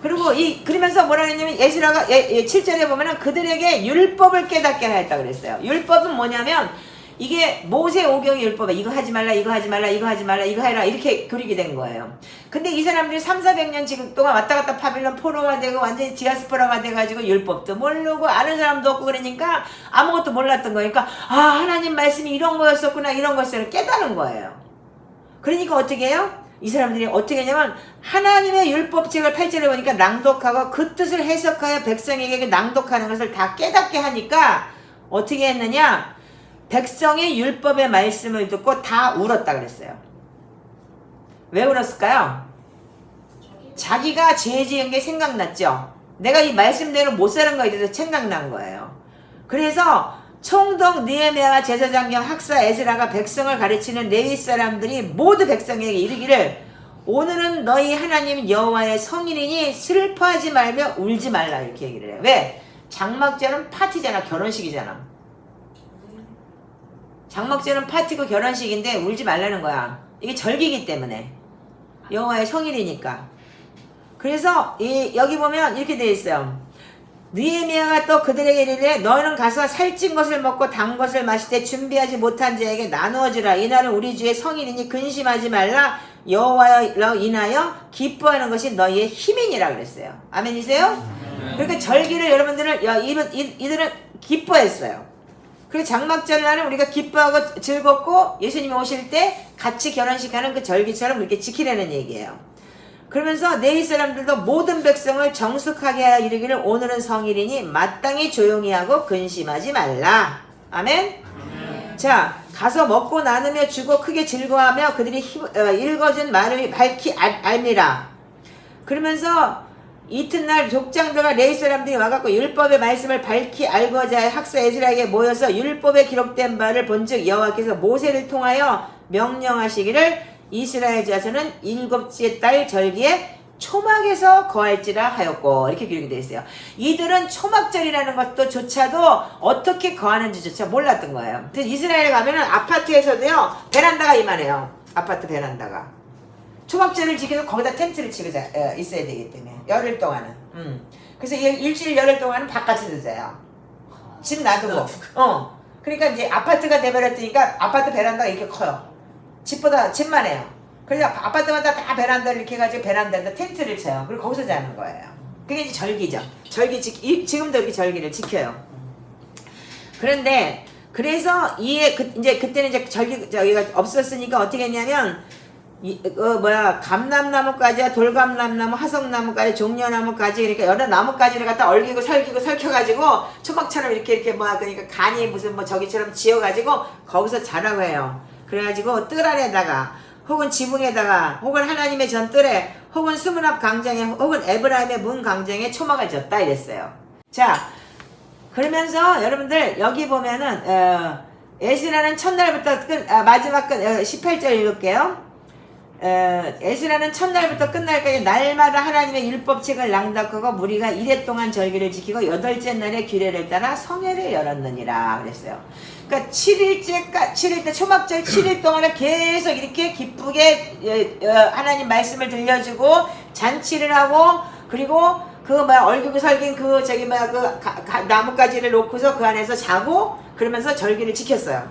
그리고 그러면서 뭐라 그랬냐면 에스라가 7절에 보면은 그들에게 율법을 깨닫게 하였다 그랬어요. 율법은 뭐냐면 이게 모세 오경의 율법에 이거 하지 말라 이거 하지 말라 이거 하지 말라 이거 해라 이렇게 그리게 된 거예요. 근데 이 사람들이 300~400년 지금 동안 왔다 갔다 바빌론 포로가 되고 완전히 디아스포라가 돼가지고 율법도 모르고 아는 사람도 없고 그러니까 아무것도 몰랐던 거니까 아 하나님 말씀이 이런 거였었구나 이런 거였어요 깨달은 거예요. 그러니까 어떻게 해요? 이 사람들이 어떻게 했냐면 하나님의 율법책을 8절에 보니까 낭독하고 그 뜻을 해석하여 백성에게 낭독하는 것을 다 깨닫게 하니까 어떻게 했느냐 백성의 율법의 말씀을 듣고 다 울었다 그랬어요. 왜 울었을까요? 자기가 죄 지은 게 생각났죠. 내가 이 말씀대로 못 사는 거에 대해서 생각난 거예요. 그래서 총독 느헤미야와 제사장 겸 학사 에스라가 백성을 가르치는 레위 사람들이 모두 백성에게 이르기를 오늘은 너희 하나님 여호와의 성일이니 슬퍼하지 말며 울지 말라 이렇게 얘기를 해요. 왜? 장막절은 파티잖아. 결혼식이잖아. 장막절은 파티고 결혼식인데 울지 말라는 거야. 이게 절기이기 때문에 여호와의 성일이니까. 그래서 여기 보면 이렇게 되어 있어요. 느헤미야가 또 그들에게 이르되 너희는 가서 살찐 것을 먹고 단 것을 마실 때 준비하지 못한 자에게 나누어 주라. 이날은 우리 주의 성일이니 근심하지 말라. 여호와로 인하여 기뻐하는 것이 너희의 힘이니라 그랬어요. 아멘이세요? 그러니까 절기를 여러분들은 이들은 기뻐했어요. 그리고 장막절 날은 우리가 기뻐하고 즐겁고 예수님이 오실 때 같이 결혼식하는 그 절기처럼 그렇게 지키라는 얘기예요. 그러면서 레위 사람들도 모든 백성을 정숙하게 하여 이르기를 오늘은 성일이니 마땅히 조용히 하고 근심하지 말라. 아멘? 자, 가서 먹고 나누며 주고 크게 즐거워하며 그들이 읽어준 말을 밝히 알미라. 그러면서 이튿날 족장들과 레위 사람들이 와갖고 율법의 말씀을 밝히 알고자 해 학사 에스라에게 모여서 율법에 기록된 바를 본즉 여호와께서 모세를 통하여 명령하시기를 이스라엘 자손은 7째 달 절기에 초막에서 거할지라 하였고, 이렇게 기록이 되어 있어요. 이들은 초막절이라는 것도 조차도 어떻게 거하는지조차 몰랐던 거예요. 이스라엘에 가면은 아파트에서도요 베란다가 이만해요. 아파트 베란다가 초막절을 지켜서 거기다 텐트를 치고 있어야 되기 때문에 열흘 동안은. 그래서 일주일 열흘 동안은 바깥에서 자요. 집 놔두고. 그러니까 이제 아파트가 돼버렸으니까 아파트 베란다가 이렇게 커요. 집만 해요. 그래서 아파트마다 다 베란다를 이렇게 해가지고 베란다에다 텐트를 쳐요. 그리고 거기서 자는 거예요. 그게 이제 절기죠. 지금도 이렇게 절기를 지켜요. 그런데 그래서 이제 그때는 이제 저기가 없었으니까 어떻게 했냐면 감람나무까지야 돌감람나무, 화석나무까지, 종려나무까지, 그러니까 여러 나무까지를 갖다 얼기고 설켜가지고 초막처럼 이렇게 그러니까 간이 무슨 저기처럼 지어가지고 거기서 자라고 해요. 그래가지고 뜰 아래다가 혹은 지붕에다가 혹은 하나님의 전뜰에 혹은 수문 앞 강장에 혹은 에브라임의 문 강장에 초막을 졌다 이랬어요. 자, 그러면서 여러분들 여기 보면은 에스라는 첫날부터 마지막 18절 읽을게요. 에스라는 첫날부터 끝날까지 날마다 하나님의 율법책을 낭독하고 무리가 이래 동안 절기를 지키고 8째 날에 규례를 따라 성회를 열었느니라 그랬어요. 그러니까 7일 때 초막절 7일 동안을 계속 이렇게 기쁘게 하나님 말씀을 들려주고 잔치를 하고, 그리고 얼굴 설긴 나뭇가지를 놓고서 그 안에서 자고, 그러면서 절기를 지켰어요.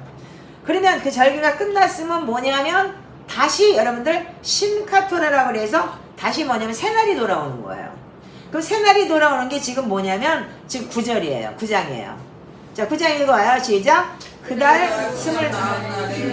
그러면 그 절기가 끝났으면 뭐냐면 다시 여러분들 심카토라라고 그래서 다시 뭐냐면 새날이 돌아오는 거예요. 그럼 새날이 돌아오는 게 지금 뭐냐면 지금 9절이에요. 9장이에요. 자, 9장 읽어와요. 시작. 그달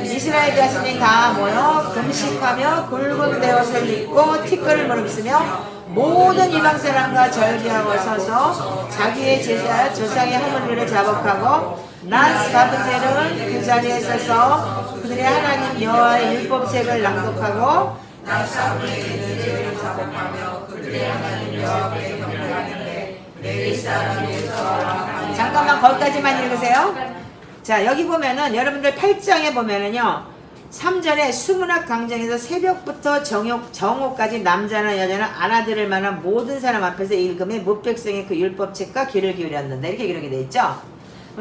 이스라엘 자손이 다 모여 금식하며 굵은 베옷을 입고 티끌을 무릅쓰며 모든 이방 사람과 절기하고 서서 자기의 제자 조상의 허물들을 자복하고 낮 사브제는 그 자리에 서서 그들의 하나님 여호와의 율법책을 낭독하고 낮 사브제는 죄를 자복하며 그들의 하나님 여호와께 경배하는데 레위 사람에서 잠깐만 거기까지만 읽으세요. 자, 여기 보면은 여러분들 8장에 보면은요 3절에 수문학 강정에서 새벽부터 정오까지 남자나 여자나 알아들을 만한 모든 사람 앞에서 읽음에 무백성의 그 율법책과 귀를 기울였는데 이렇게 기록이 돼 있죠.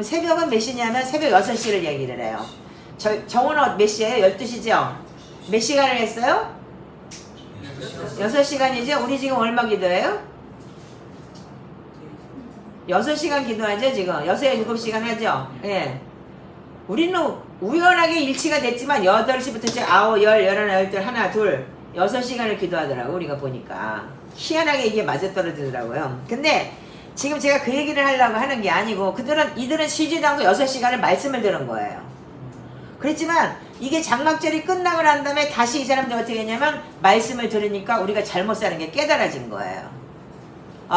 새벽은 몇 시냐면 새벽 6시를 얘기를 해요. 정오는 몇 시예요? 12시죠? 몇 시간을 했어요? 6시간이죠? 우리 지금 얼마 기도해요? 6시간 기도하죠 지금. 6, 7시간 하죠? 예. 우리는 우연하게 일치가 됐지만 8시부터 이제 9, 10, 11, 12, 하나, 둘 6시간을 기도하더라고 우리가 보니까. 희한하게 이게 맞아떨어지더라고요. 근데 지금 제가 그 얘기를 하려고 하는 게 아니고 이들은 쉬지도 않고 6시간을 말씀을 들은 거예요. 그랬지만 이게 장막절이 끝나고 난 다음에 다시 이 사람들 어떻게 했냐면 말씀을 들으니까 우리가 잘못 사는 게 깨달아진 거예요.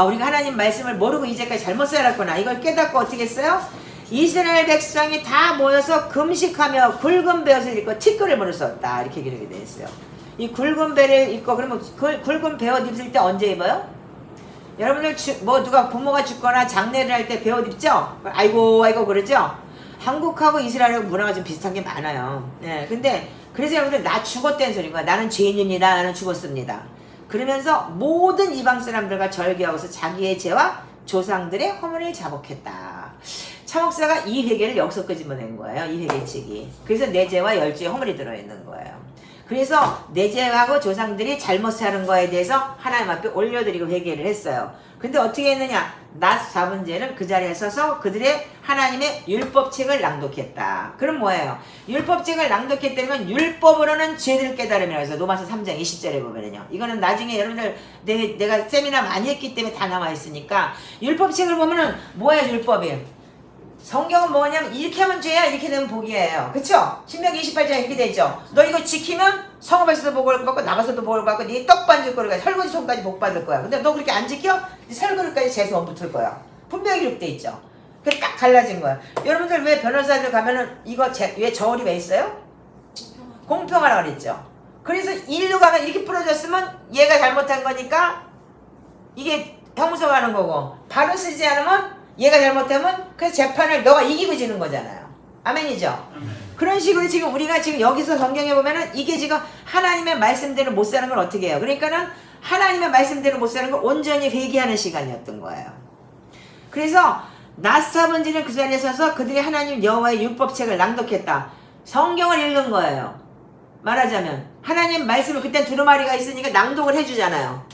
우리가 하나님 말씀을 모르고 이제까지 잘못 살았구나. 이걸 깨닫고 어떻게 했어요? 이스라엘 백성이 다 모여서 금식하며 굵은 베옷을 입고 티끌을 무릅썼다. 이렇게 기록이 되어 있어요. 이 굵은 베를 입고 그러면 굵은 베옷 입을 때 언제 입어요? 여러분들 누가 부모가 죽거나 장례를 할 때 베옷 입죠? 아이고 그러죠? 한국하고 이스라엘하고 문화가 좀 비슷한 게 많아요. 네, 근데 그래서 여러분들 나 죽었다는 소리인 거야. 나는 죄인입니다. 나는 죽었습니다. 그러면서 모든 이방 사람들과 절기하고서 자기의 죄와 조상들의 허물을 자복했다. 차목사가 이 회개를 여기서 끄집어낸 거예요. 이 회개책이. 그래서 내 죄와 열주의 허물이 들어있는 거예요. 그래서 내 죄하고 조상들이 잘못 사는 거에 대해서 하나님 앞에 올려드리고 회개를 했어요. 근데 어떻게 했느냐? 낮 4번째는 그 자리에 서서 그들의 하나님의 율법책을 낭독했다. 그럼 뭐예요? 율법책을 낭독했다면 율법으로는 죄를 깨달음이라고 해서 로마서 3장 20절에 보면은요. 이거는 나중에 여러분들 내가 세미나 많이 했기 때문에 다 나와 있으니까 율법책을 보면은 뭐야 율법이? 성경은 뭐냐면 이렇게 하면 죄야 이렇게 되면 복이에요. 그쵸? 신명기 28장 이렇게 되죠. 너 이거 지키면 성읍에서도 복을 받고 나가서도 복을 받고 네 떡반죽거리가 설거지 손까지 복 받을 거야. 근데 너 그렇게 안 지켜? 네 설거지까지 재수 안 붙을 거야. 분명히 기록돼 있죠. 그게 딱 갈라진 거야. 여러분들 왜 변호사들 가면은 이거 왜 저울이 왜 있어요? 공평하라고 그랬죠. 그래서 일로 가면 이렇게 부러졌으면 얘가 잘못한 거니까 이게 형무소 가는 거고, 바로 쓰지 않으면 얘가 잘못하면 그 재판을 너가 이기고 지는 거잖아요. 아멘이죠? 그런 식으로 지금 우리가 지금 여기서 성경에 보면은 이게 지금 하나님의 말씀대로 못 사는 걸 어떻게 해요? 그러니까는 하나님의 말씀대로 못 사는 걸 온전히 회개하는 시간이었던 거예요. 그래서 낮 4번지는 그 자리에 서서 그들이 하나님 여호와의 율법책을 낭독했다. 성경을 읽은 거예요. 말하자면 하나님 말씀을, 그때 두루마리가 있으니까 낭독을 해주잖아요.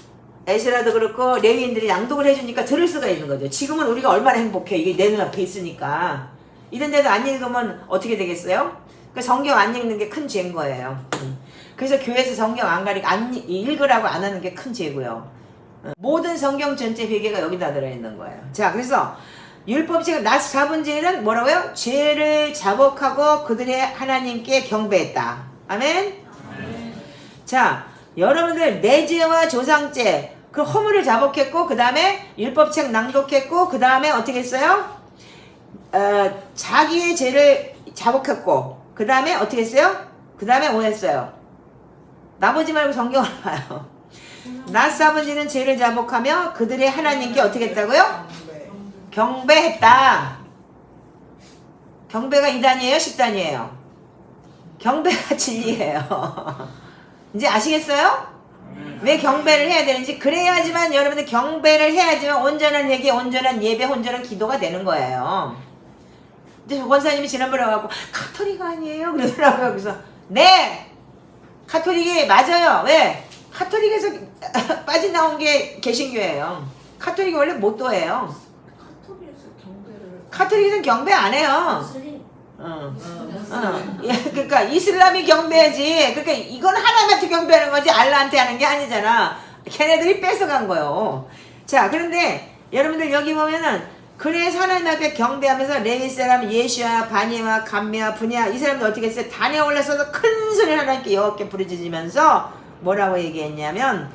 에스라도 그렇고 레위인들이 낭독을 해주니까 들을 수가 있는 거죠. 지금은 우리가 얼마나 행복해. 이게 내 눈앞에 있으니까. 이런데도 안 읽으면 어떻게 되겠어요? 그러니까 성경 안 읽는 게 큰 죄인 거예요. 그래서 교회에서 성경 안 가리고 읽으라고 안 하는 게 큰 죄고요. 모든 성경 전체 회개가 여기다 들어있는 거예요. 자, 그래서 율법책은 낮 4번째는 뭐라고요? 죄를 자복하고 그들의 하나님께 경배했다. 아멘? 자, 여러분들 내 죄와 조상죄 그 허물을 자복했고, 그 다음에 율법책 낭독했고, 그 다음에 어떻게 했어요? 자기의 죄를 자복했고, 그 다음에 어떻게 했어요? 그 다음에 뭐 했어요? 나머지 말고 성경을 봐요. 낮 4번째는 죄를 자복하며 그들의 하나님께 어떻게 했다고요? 경배했다. 경배가 2단이에요? 10단이에요? 경배가 진리예요. 이제 아시겠어요? 왜 경배를 해야 되는지. 그래야지만, 여러분들 경배를 해야지만 온전한 회개, 온전한 예배, 온전한 기도가 되는 거예요. 근데 권사님이 지난번에 와갖고 카톨릭 아니에요? 그러더라고요. 그래서 네! 카톨릭이 맞아요. 왜? 카톨릭에서 빠져나온 게 개신교예요. 카톨릭이 원래 모토예요. 카톨릭에서는 경배 안 해요. 예, 그러니까 이슬람이 경배하지. 그러니까 이건 하나님한테 경배하는 거지 알라한테 하는 게 아니잖아. 걔네들이 뺏어간 거요. 자, 그런데 여러분들 여기 보면은 그래서 하나님 앞에 경배하면서 레위 사람 예슈아, 바니와 감미와 분야, 이 사람들 어떻게 했어요? 단에 올라서서 큰 소리를 하나님께 여호와께 부르짖으면서 뭐라고 얘기했냐면,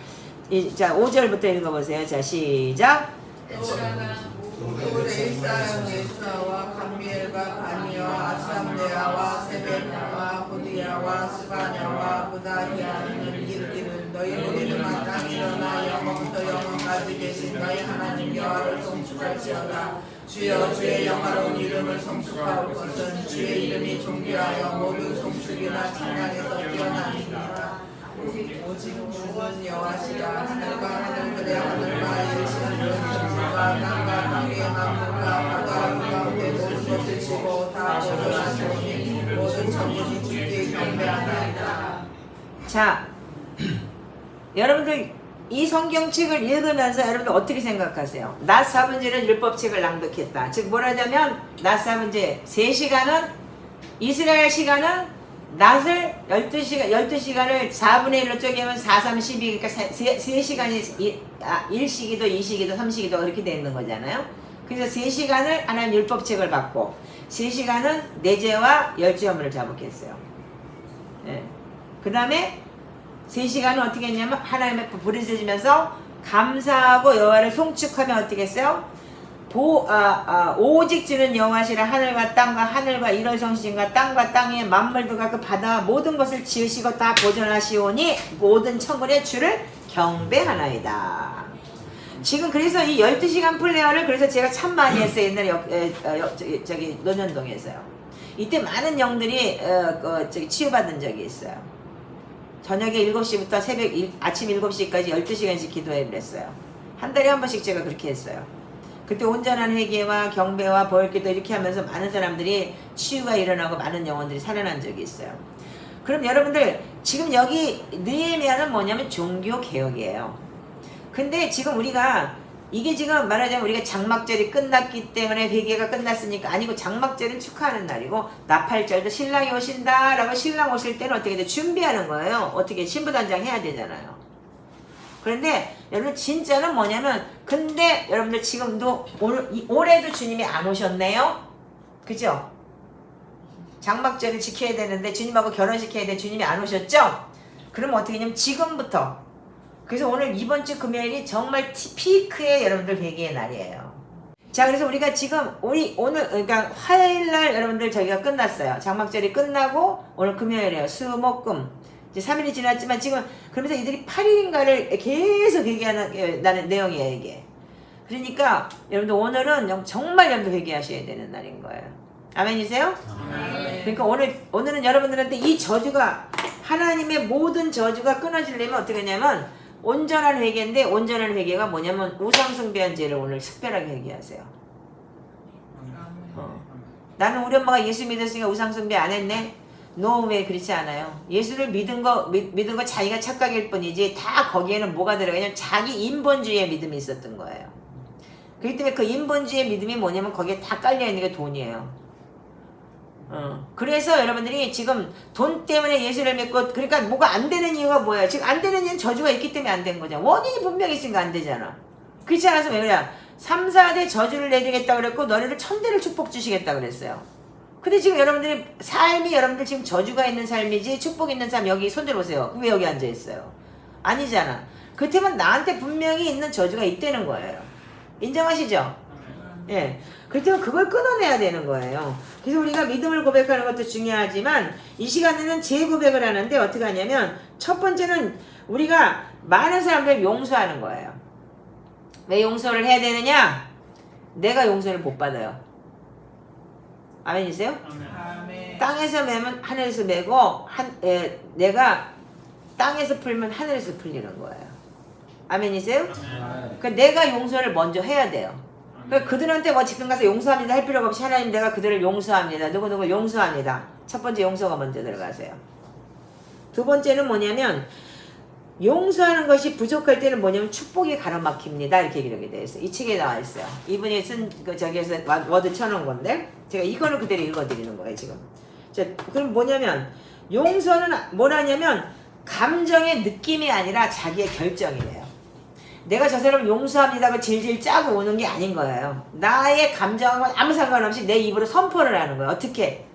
자 5절부터 읽어보세요. 자, 시작. 또 레위 사람 예수아와 감미엘과 바니와 아삼레아와 세베나와 호디야와 스바냐와 부다히아는 이르기를 너희 모든 마땅히 일어나 영원부터 영원까지 계신 너희 하나님 여호와를 송축할지어다. 주여 주의 영화로운 이름을 송축할 것은 주의 이름이 존귀하여 모든 송축이나 찬양에서 뛰어나니라. 오직 주는 여호와시라. 하늘과 하늘들의 하늘과 일시는 전신과 땅과 땅의 만물과 바다 가운데 모든 것을 지고 다 보존하시오니 모든 천군이 주께 경배하나이다. 자, 여러분들 이 성경책을 읽으면서 여러분들 어떻게 생각하세요? 낮 4번째는 율법책을 낭독했다. 즉 뭐라냐면 낮 4번째 3시간은 이스라엘 시간은 낮을 12시간을 4분의 1로 쪼개면 4, 3, 12, 그러니까 3시간이 1시기도, 2시기도, 3시기도 그렇게 되는 거잖아요. 그래서 3시간을 하나님 율법책을 받고 3시간은 내 죄와 열죄함을 자복했어요. 네. 그 다음에 3시간은 어떻게 했냐면 하나님 앞에 부르짖으면서 감사하고 여호와를 송축하며 어떻게 했어요? 오직 주는 여호와시라. 하늘과 땅과 하늘과 이런 성신과 땅과 땅의 만물들과 그 바다와 모든 것을 지으시고 다 보존하시오니 모든 천군의 주를 경배하나이다. 지금 그래서 이 12시간 플레이어를 그래서 제가 참 많이 했어요. 옛날에 저기 논현동에서요. 이때 많은 영들이 치유받은 적이 있어요. 저녁에 7시부터 아침 7시까지 12시간씩 기도회를 했어요. 한 달에 한 번씩 제가 그렇게 했어요. 그때 온전한 회개와 경배와 보혈기도 이렇게 하면서 많은 사람들이 치유가 일어나고 많은 영혼들이 살아난 적이 있어요. 그럼 여러분들 지금 여기 느헤미야는 뭐냐면 종교개혁이에요. 근데 지금 우리가 이게 지금 말하자면 우리가 장막절이 끝났기 때문에 회개가 끝났으니까 아니고, 장막절은 축하하는 날이고 나팔절도 신랑이 오신다 라고 신랑 오실 때는 어떻게 돼? 준비하는 거예요. 어떻게 신부단장 해야 되잖아요. 그런데 여러분 진짜는 뭐냐면, 근데 여러분들 지금도 올해도 주님이 안 오셨네요. 그죠? 장막절을 지켜야 되는데 주님하고 결혼시켜야 돼. 주님이 안 오셨죠? 그러면 어떻게 하냐면 지금부터, 그래서 오늘 이번 주 금요일이 정말 피크의 여러분들 회개의 날이에요. 자, 그래서 우리가 지금 오늘 그러니까 화요일 날 여러분들 저희가 끝났어요. 장막절이 끝나고 오늘 금요일이에요. 수, 목, 금. 이제 3일이 지났지만 지금 그러면서 이들이 8일인가를 계속 얘기하는 나는 내용이에요, 이게. 그러니까 여러분들 오늘은 정말 여러분들 회개하셔야 되는 날인 거예요. 아멘이세요? 그러니까 오늘은 여러분들한테 이 저주가 하나님의 모든 저주가 끊어지려면 어떻게 하냐면 온전한 회개인데 온전한 회개가 뭐냐면 우상숭배한 죄를 오늘 특별하게 회개하세요. 나는 우리 엄마가 예수 믿었으니까 우상숭배 안 했네? No, 왜 그렇지 않아요. 예수를 믿은 거 자기가 착각일 뿐이지 다 거기에는 뭐가 들어가냐면 자기 인본주의의 믿음이 있었던 거예요. 그렇기 때문에 그 인본주의의 믿음이 뭐냐면 거기에 다 깔려있는 게 돈이에요. 그래서 여러분들이 지금 돈 때문에 예수를 믿고 그러니까 뭐가 안 되는 이유가 뭐야? 지금 안 되는 이유는 저주가 있기 때문에 안 된 거잖아. 원인이 분명히 있으니까 안 되잖아. 그렇지 않아서 왜 그래? 3, 4대 저주를 내리겠다 그랬고 너희를 천대를 축복 주시겠다 그랬어요. 근데 지금 여러분들이 삶이 여러분들 지금 저주가 있는 삶이지 축복 있는 삶 여기 손 들어보세요. 왜 여기 앉아있어요? 아니잖아. 그렇다면 나한테 분명히 있는 저주가 있다는 거예요. 인정하시죠? 예. 그렇다면 그걸 끊어내야 되는 거예요. 그래서 우리가 믿음을 고백하는 것도 중요하지만 이 시간에는 재고백을 하는데 어떻게 하냐면 첫 번째는 우리가 많은 사람들을 용서하는 거예요. 왜 용서를 해야 되느냐? 내가 용서를 못 받아요. 아멘이세요? 아멘. 땅에서 매면 하늘에서 매고 내가 땅에서 풀면 하늘에서 풀리는 거예요. 아멘이세요? 그러니까 내가 용서를 먼저 해야 돼요. 그러니까 그들한테 뭐 지금 가서 용서합니다 할 필요가 없이 하나님 내가 그들을 용서합니다. 누구누구 용서합니다. 첫 번째 용서가 먼저 들어가세요. 두 번째는 뭐냐면 용서하는 것이 부족할 때는 뭐냐면 축복이 가로막힙니다. 이렇게 기록이 되어 있어요. 이 책에 나와 있어요. 이분이 쓴 저기에서 워드 쳐놓은 건데 제가 이거는 그대로 읽어드리는 거예요 지금. 자, 그럼 뭐냐면 용서는 뭐라냐면 감정의 느낌이 아니라 자기의 결정이래요. 내가 저 사람을 용서합니다고 질질 짜고 오는 게 아닌 거예요. 나의 감정하고는 아무 상관없이 내 입으로 선포를 하는 거예요. 어떻게?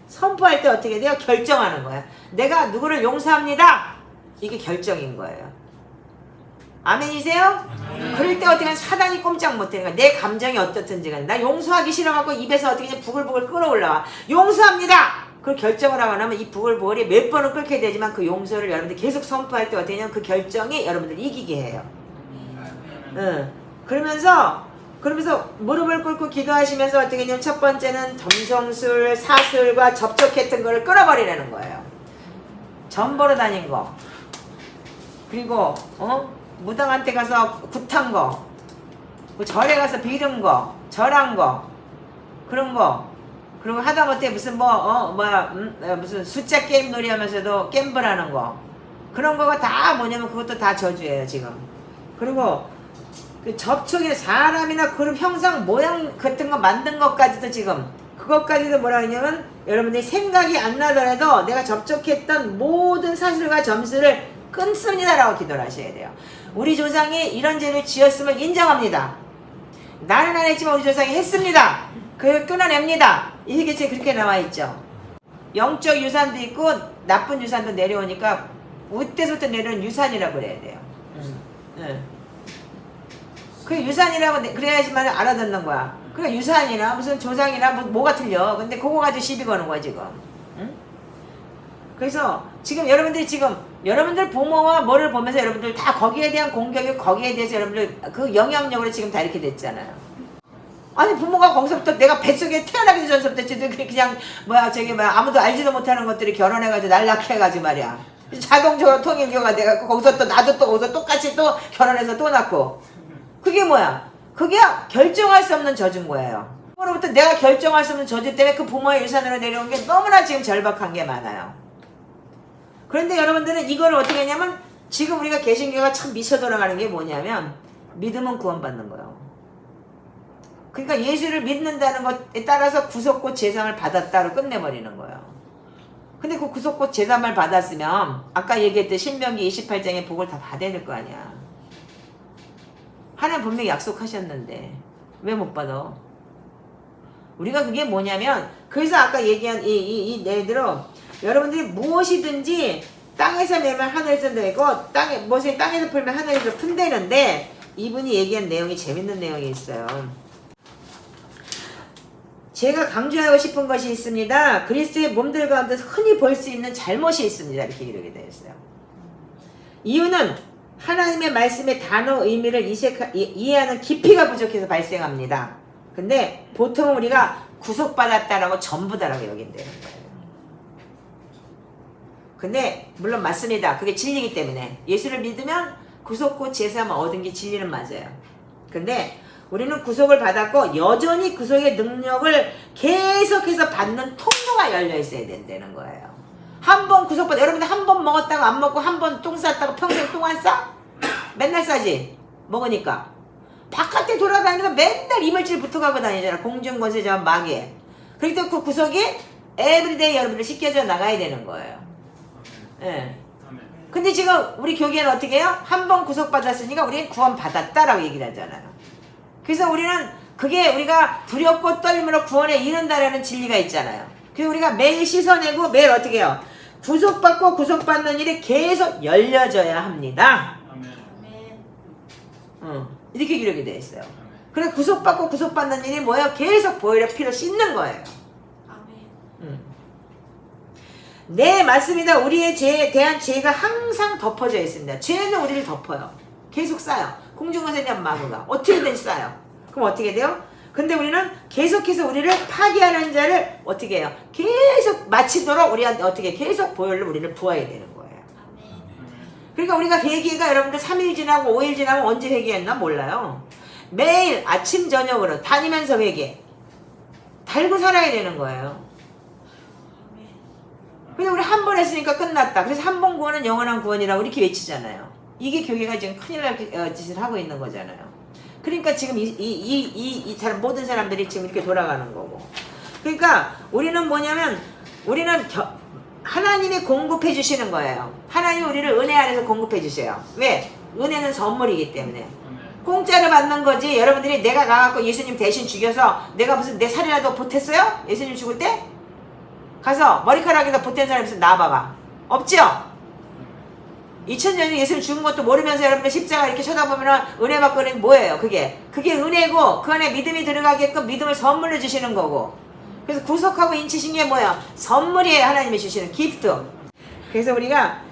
선포할 때 어떻게 돼요? 결정하는 거예요. 내가 누구를 용서합니다. 이게 결정인 거예요. 아멘이세요? 그럴 때 어떻게 사단이 꼼짝 못해. 내 감정이 어떻든지 간에 나 용서하기 싫어갖고 입에서 어떻게 그냥 부글부글 끌어올라와. 용서합니다! 그걸 결정을 하고 나면 이 부글부글이 몇 번은 끓게 되지만 그 용서를 여러분들 계속 선포할 때 어떻게 되냐면 그 결정이 여러분들 이기게 해요. 그러면서 무릎을 꿇고 기도하시면서 어떻게 했냐면 첫 번째는 점성술, 사술과 접촉했던 거를 끊어버리라는 거예요. 전 보러 다닌 거, 그리고 무당한테 가서 굿한 거, 절에 가서 빌은 거, 절한 거, 그런 거, 그리고 하다못해 무슨 무슨 숫자 게임 놀이 하면서도 갬블하는 거, 그런 거가 다 뭐냐면 그것도 다 저주예요 지금. 그리고 그 접촉이 사람이나 그룹 형상 모양 같은 거 만든 것까지도 지금 그것까지도 뭐라 하냐면 여러분들이 생각이 안 나더라도 내가 접촉했던 모든 사실과 점수를 끊습니다 라고 기도를 하셔야 돼요. 우리 조상이 이런 죄를 지었음을 인정합니다. 나는 안 했지만 우리 조상이 했습니다. 그걸 끊어냅니다. 이 세계책에 그렇게 나와있죠. 영적 유산도 있고 나쁜 유산도 내려오니까 우때서부터 내려오는 유산이라고 그래야 돼요. 그 유산이라고 그래야지만 알아듣는 거야. 그러니까 유산이나 무슨 조상이나 뭐가 틀려. 근데 그거 가지고 시비 거는 거야 지금. 응? 그래서 지금 여러분들 부모와 뭐를 보면서 여러분들 다 거기에 대한 공격이 거기에 대해서 여러분들 그 영향력으로 지금 다 이렇게 됐잖아요. 아니 부모가 거기서부터 내가 뱃속에 태어나기 전부터 그냥 아무도 알지도 못하는 것들이 결혼해가지고 날락해가지고 말이야. 자동적으로 통일교가 돼갖고 거기서 또 나도 또 거기서 똑같이 또 결혼해서 또 낳고. 그게 뭐야? 그게 결정할 수 없는 저주인 거예요. 부모로부터 내가 결정할 수 없는 저주 때문에 그 부모의 유산으로 내려온 게 너무나 지금 절박한 게 많아요. 그런데 여러분들은 이걸 어떻게 했냐면 지금 우리가 개신교가 참 미쳐 돌아가는 게 뭐냐면 믿음은 구원받는 거예요. 그러니까 예수를 믿는다는 것에 따라서 구속꽃 제삼을 받았다로 끝내버리는 거예요. 근데 그 구속꽃 제삼을 받았으면 아까 얘기했던 신명기 28장의 복을 다 받아야 될 거 아니야. 하나님 분명히 약속하셨는데 왜 못 받아? 우리가 그게 뭐냐면 그래서 아까 얘기한 이 내대로 여러분들이 무엇이든지 땅에서 내면 하늘에서 내고 땅에서 풀면 하늘에서 푼다는데 이분이 얘기한 내용이 재밌는 내용이 있어요. 제가 강조하고 싶은 것이 있습니다. 그리스도의 몸들 가운데서 흔히 볼 수 있는 잘못이 있습니다. 이렇게 기록이 되어 있어요. 이유는 하나님의 말씀의 단어 의미를 이해하는 깊이가 부족해서 발생합니다. 근데 보통 우리가 구속받았다라고 전부다라고 여긴다는 거예요. 근데 물론 맞습니다. 그게 진리이기 때문에 예수를 믿으면 구속고 제사만 얻은 게 진리는 맞아요. 근데 우리는 구속을 받았고 여전히 구속의 능력을 계속해서 받는 통로가 열려 있어야 된다는 거예요. 한 번 구속받아, 여러분들 한 번 먹었다고 안 먹고 한 번 똥 쌌다고 평생 똥 안 싸? 맨날 싸지? 먹으니까. 바깥에 돌아다니면서 맨날 이물질 붙어가고 다니잖아. 공중권세자와 마귀에. 그렇기 때문에 그 구속이 에브리데이 여러분들 씻겨져 나가야 되는 거예요. 예. 근데 지금 우리 교계는 어떻게 해요? 한 번 구속받았으니까 우리는 구원받았다라고 얘기를 하잖아요. 그래서 우리는 그게 우리가 두렵고 떨림으로 구원에 이른다라는 진리가 있잖아요. 그래서 우리가 매일 씻어내고 매일 어떻게 해요? 구속받고 구속받는 일이 계속 열려져야 합니다. 이렇게 기록이 되어 있어요. 그래서 구속받고 구속받는 일이 뭐예요? 계속 보혈의 피로 씻는 거예요. 네, 맞습니다. 우리의 죄에 대한 죄가 항상 덮어져 있습니다. 죄는 우리를 덮어요. 계속 쌓여. 공중권세에 대한 마구가 어떻게든 쌓여. 그럼 어떻게 돼요? 근데 우리는 계속해서 우리를 파괴하는 자를 어떻게 해요? 계속 마치도록 우리한테 어떻게 계속 보혈로 우리를 부어야 되는 거예요. 그러니까 우리가 회개가 여러분들 3일 지나고 5일 지나면 언제 회개했나 몰라요. 매일 아침 저녁으로 다니면서 회개. 달고 살아야 되는 거예요. 근데 우리 한 번 했으니까 끝났다. 그래서 한 번 구원은 영원한 구원이라고 이렇게 외치잖아요. 이게 교회가 지금 큰일 날 짓을 하고 있는 거잖아요. 그러니까 지금 모든 사람들이 지금 이렇게 돌아가는 거고. 그러니까 우리는 뭐냐면 우리는 하나님이 공급해 주시는 거예요. 하나님이 우리를 은혜 안에서 공급해 주세요. 왜? 은혜는 선물이기 때문에. 공짜로 받는 거지. 여러분들이 내가 가갖고 예수님 대신 죽여서 내가 무슨 내 살이라도 보탰어요? 예수님 죽을 때? 가서 머리카락에다 보탠 사람 있으면 나와봐봐. 없죠? 2000년에 예수님 죽은 것도 모르면서 여러분들 십자가 이렇게 쳐다보면 은혜 받고 그러는 뭐예요? 그게 은혜고 그 안에 믿음이 들어가게끔 믿음을 선물로 주시는 거고. 그래서 구속하고 인치신 게 뭐예요? 선물이에요. 하나님이 주시는 기프트. 그래서 우리가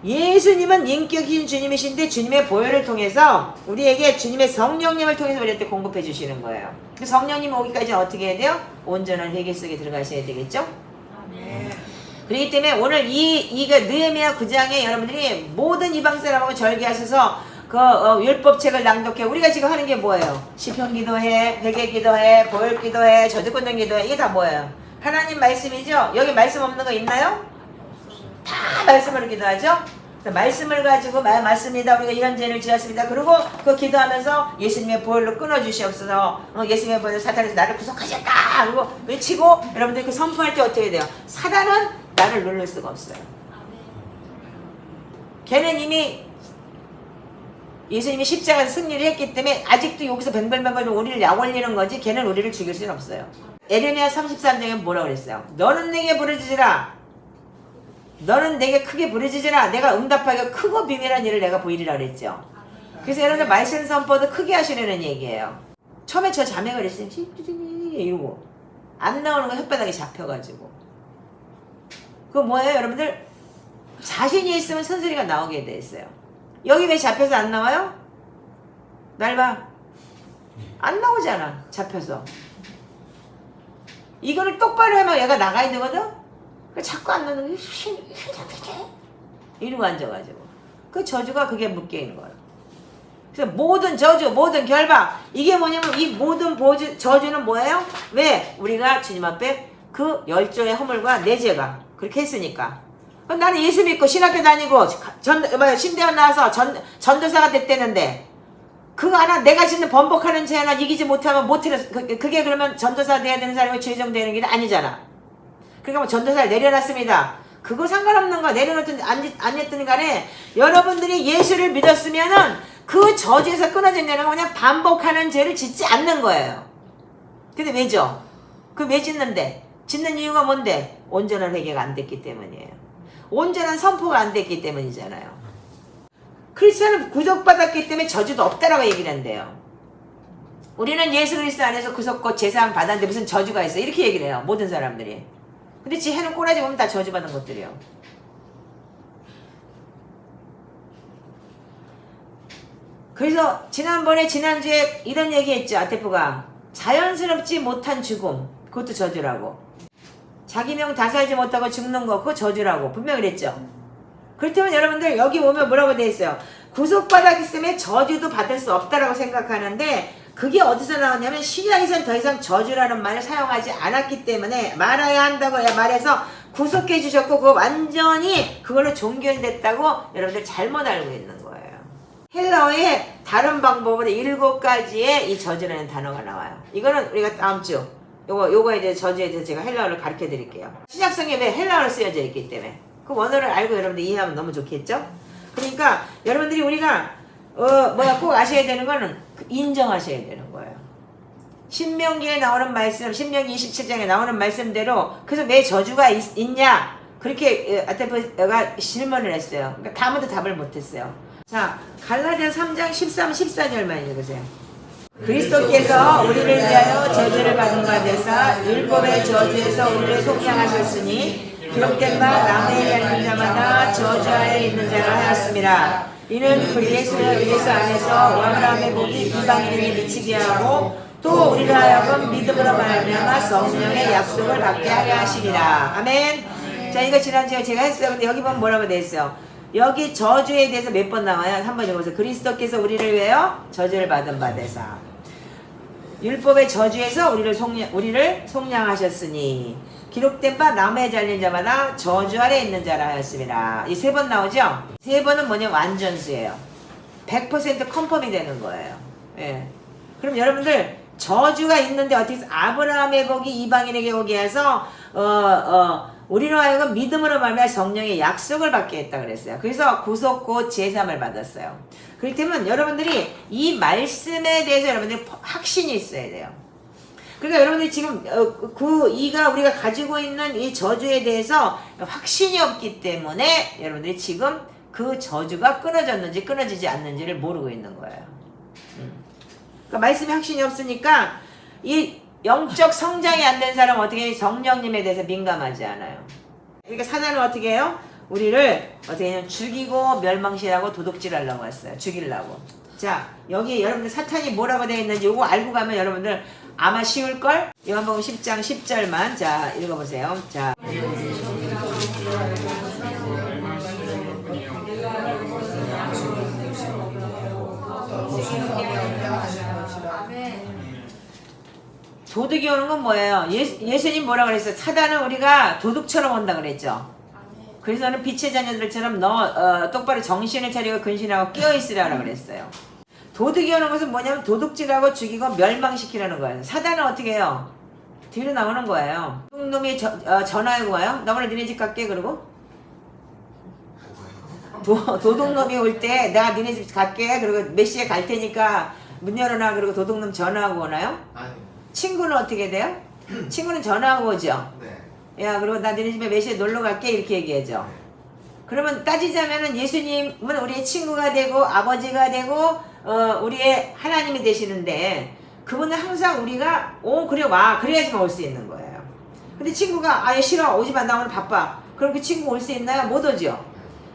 예수님은 인격인 주님이신데 주님의 보혈을 통해서 우리에게 주님의 성령님을 통해서 우리한테 공급해 주시는 거예요. 그 성령님 오기까지는 어떻게 해야 돼요? 온전한 회개 속에 들어가셔야 되겠죠? 그렇기 때문에 오늘 이거 느헤미야 9장에 여러분들이 모든 이방 사람하고 절개하셔서 그 율법책을 낭독해. 우리가 지금 하는 게 뭐예요? 시편 기도해, 회개 기도해, 보혈 기도해, 저주권능 기도해. 이게 다 뭐예요? 하나님 말씀이죠? 여기 말씀 없는 거 있나요? 다 말씀으로 기도하죠? 말씀을 가지고 맞습니다. 우리가 이런 죄를 지었습니다. 그리고 그 기도하면서 예수님의 보혈로 끊어주시옵소서. 예수님의 보혈로 사탄에서 나를 구속하셨다. 그리고 외치고 여러분들 그 선포할 때 어떻게 돼요? 사단은 나를 누를 수가 없어요. 걔는 이미 예수님이 십자가에서 승리를 했기 때문에 아직도 여기서 뱅뱅뱅뱅 우리를 약 올리는 거지 걔는 우리를 죽일 수는 없어요. 에레미야 33장에 뭐라고 그랬어요? 너는 내게 부르짖으라. 너는 내게 크게 부르짖으라. 내가 응답하여 크고 비밀한 일을 내가 보이리라 그랬죠. 그래서 여러분들 말씀 선포도 크게 하시려는 얘기예요. 처음에 저 자매가 그랬어요. 이러고 안 나오는 거 혓바닥에 잡혀가지고. 그거 뭐예요? 여러분들 자신이 있으면 선소리가 나오게 돼 있어요. 여기 왜 잡혀서 안 나와요? 날 봐. 안 나오잖아. 잡혀서. 이거를 똑바로 하면 얘가 나가야 되거든? 자꾸 안 나오는 게 이러고 앉아가지고 그 저주가 그게 묶여있는 거예요. 그래서 모든 저주, 모든 결박 이게 뭐냐면 이 모든 저주는 뭐예요? 왜? 우리가 주님 앞에 그 열조의 허물과 내 죄가 그렇게 했으니까. 그럼 나는 예수 믿고 신학교 다니고 신대원 나와서 전도사가 됐대는데 그거 하나 내가 짓는 번복하는 죄 하나 이기지 못하면 그게 그러면 전도사 돼야 되는 사람이 죄정되는 게 아니잖아. 그러니까 뭐 전도사를 내려놨습니다. 그거 상관없는 거 내려놓든 안 냈든 간에 여러분들이 예수를 믿었으면은 그 저주에서 끊어진다는 건 그냥 반복하는 죄를 짓지 않는 거예요. 근데 왜죠? 그 왜 짓는데? 짓는 이유가 뭔데? 온전한 회개가 안 됐기 때문이에요. 온전한 선포가 안 됐기 때문이잖아요. 크리스천은 구속받았기 때문에 저주도 없다라고 얘기를 한대요. 우리는 예수 그리스도 안에서 구속고 제사함 받았는데 무슨 저주가 있어. 이렇게 얘기를 해요. 모든 사람들이. 근데 지혜는 꼬라지 보면 다 저주받은 것들이에요. 그래서 지난주에 이런 얘기했죠. 아테프가 자연스럽지 못한 죽음, 그것도 저주라고. 자기 명 다 살지 못하고 죽는 거, 그거 저주라고 분명히 그랬죠. 그렇다면 여러분들 여기 오면 뭐라고 돼 있어요? 구속받았기 때문에 저주도 받을 수 없다라고 생각하는데, 그게 어디서 나왔냐면 신약에서는 더 이상 저주라는 말을 사용하지 않았기 때문에 말아야 한다고 말해서 구속해 주셨고, 그거 완전히 그걸로 종결됐다고 여러분들 잘못 알고 있는 거예요. 헬라어에 다른 방법으로 7가지의 이 저주라는 단어가 나와요. 이거는 우리가 다음 주 요거에 대해 저주에 대해서 제가 헬라어를 가르쳐 드릴게요. 신약성경에 헬라어로 쓰여져 있기 때문에 그 원어를 알고 여러분들 이해하면 너무 좋겠죠? 그러니까 여러분들이 우리가 꼭 아셔야 되는 거는 인정하셔야 되는 거예요. 신명기에 나오는 말씀, 신명기 27장에 나오는 말씀대로, 그래서 왜 저주가 있냐? 그렇게 아테프가 질문을 했어요. 그러니까 아무도 답을 못했어요. 자, 갈라디아 3장 13, 14절만 읽으세요. 그리스도께서 우리를 위하여 저주를 받은 바 되사 율법의 저주에서 우리를 속량하셨으니 기록된 바 남의 자는 자마다 저주 아래 있는 자라 하였습니다. 이는 그 예수를 예수 안에서 아브라함의 복이 이방인에게 미치게 하고 또 우리를 하여금 믿음으로 말미암아 성령의 약속을 받게 하려 하시리라. 아멘. 자, 이거 지난주에 제가 했어요. 근데 여기 보면 뭐라고 돼 있어요? 여기 저주에 대해서 몇 번 나와요? 한번 읽어보세요. 그리스도께서 우리를 위하여 저주를 받은 바 되사 율법의 저주에서 우리를 속량하셨으니 기록된 바 나무에 잘린 자마다 저주 아래 있는 자라 하였습니다. 이 3번 나오죠? 3번은 뭐냐? 완전수예요. 100% 컨펌이 되는 거예요. 예. 그럼 여러분들 저주가 있는데 어떻게 해서 아브라함의 복이 이방인에게 오게 해서 우리로 하여금 믿음으로 말미암아 성령의 약속을 받게 했다 그랬어요. 그래서 구속고 제삼을 받았어요. 그렇다면 여러분들이 이 말씀에 대해서 여러분들이 확신이 있어야 돼요. 그러니까 여러분들이 지금 이가 우리가 가지고 있는 이 저주에 대해서 확신이 없기 때문에 여러분들이 지금 그 저주가 끊어졌는지 끊어지지 않는지를 모르고 있는 거예요. 그러니까 말씀에 확신이 없으니까 이 영적 성장이 안 된 사람은 어떻게 성령님에 대해서 민감하지 않아요. 그러니까 사단은 어떻게 해요? 우리를 어떻게 해요? 죽이고 멸망시하고 도둑질하려고 했어요. 죽이려고. 자, 여기 여러분들 사탄이 뭐라고 되어 있는지 요거 알고 가면 여러분들 아마 쉬울걸? 요한복음 10장 10절만 자 읽어보세요. 자, 도둑이 오는 건 뭐예요? 예수님 뭐라 그랬어요? 사단은 우리가 도둑처럼 온다 그랬죠. 그래서는 빛의 자녀들처럼 똑바로 정신을 차리고 근신하고 깨어있으라고 그랬어요. 도둑이 오는 것은 뭐냐면 도둑질하고 죽이고 멸망시키라는 거예요. 사단은 어떻게 해요? 뒤로 나오는 거예요. 놈이 전화하고 와요. 나 오늘 니네 집 갈게. 그러고 도둑놈이 올 때 내가 니네 집 갈게. 그리고 몇 시에 갈 테니까 문 열어놔. 그리고 도둑놈 전화하고 오나요? 아니. 친구는 어떻게 돼요? 친구는 전화하고 오죠. 네. 야, 그리고 나 너네 집에 몇 시에 놀러 갈게 이렇게 얘기하죠. 그러면 따지자면은 예수님은 우리의 친구가 되고 아버지가 되고 우리의 하나님이 되시는데, 그분은 항상 우리가 그래 와 그래야지만 올 수 있는 거예요. 근데 친구가 아예 싫어 오지 마 나 오늘 바빠. 그럼 그 친구 올 수 있나요? 못 오죠.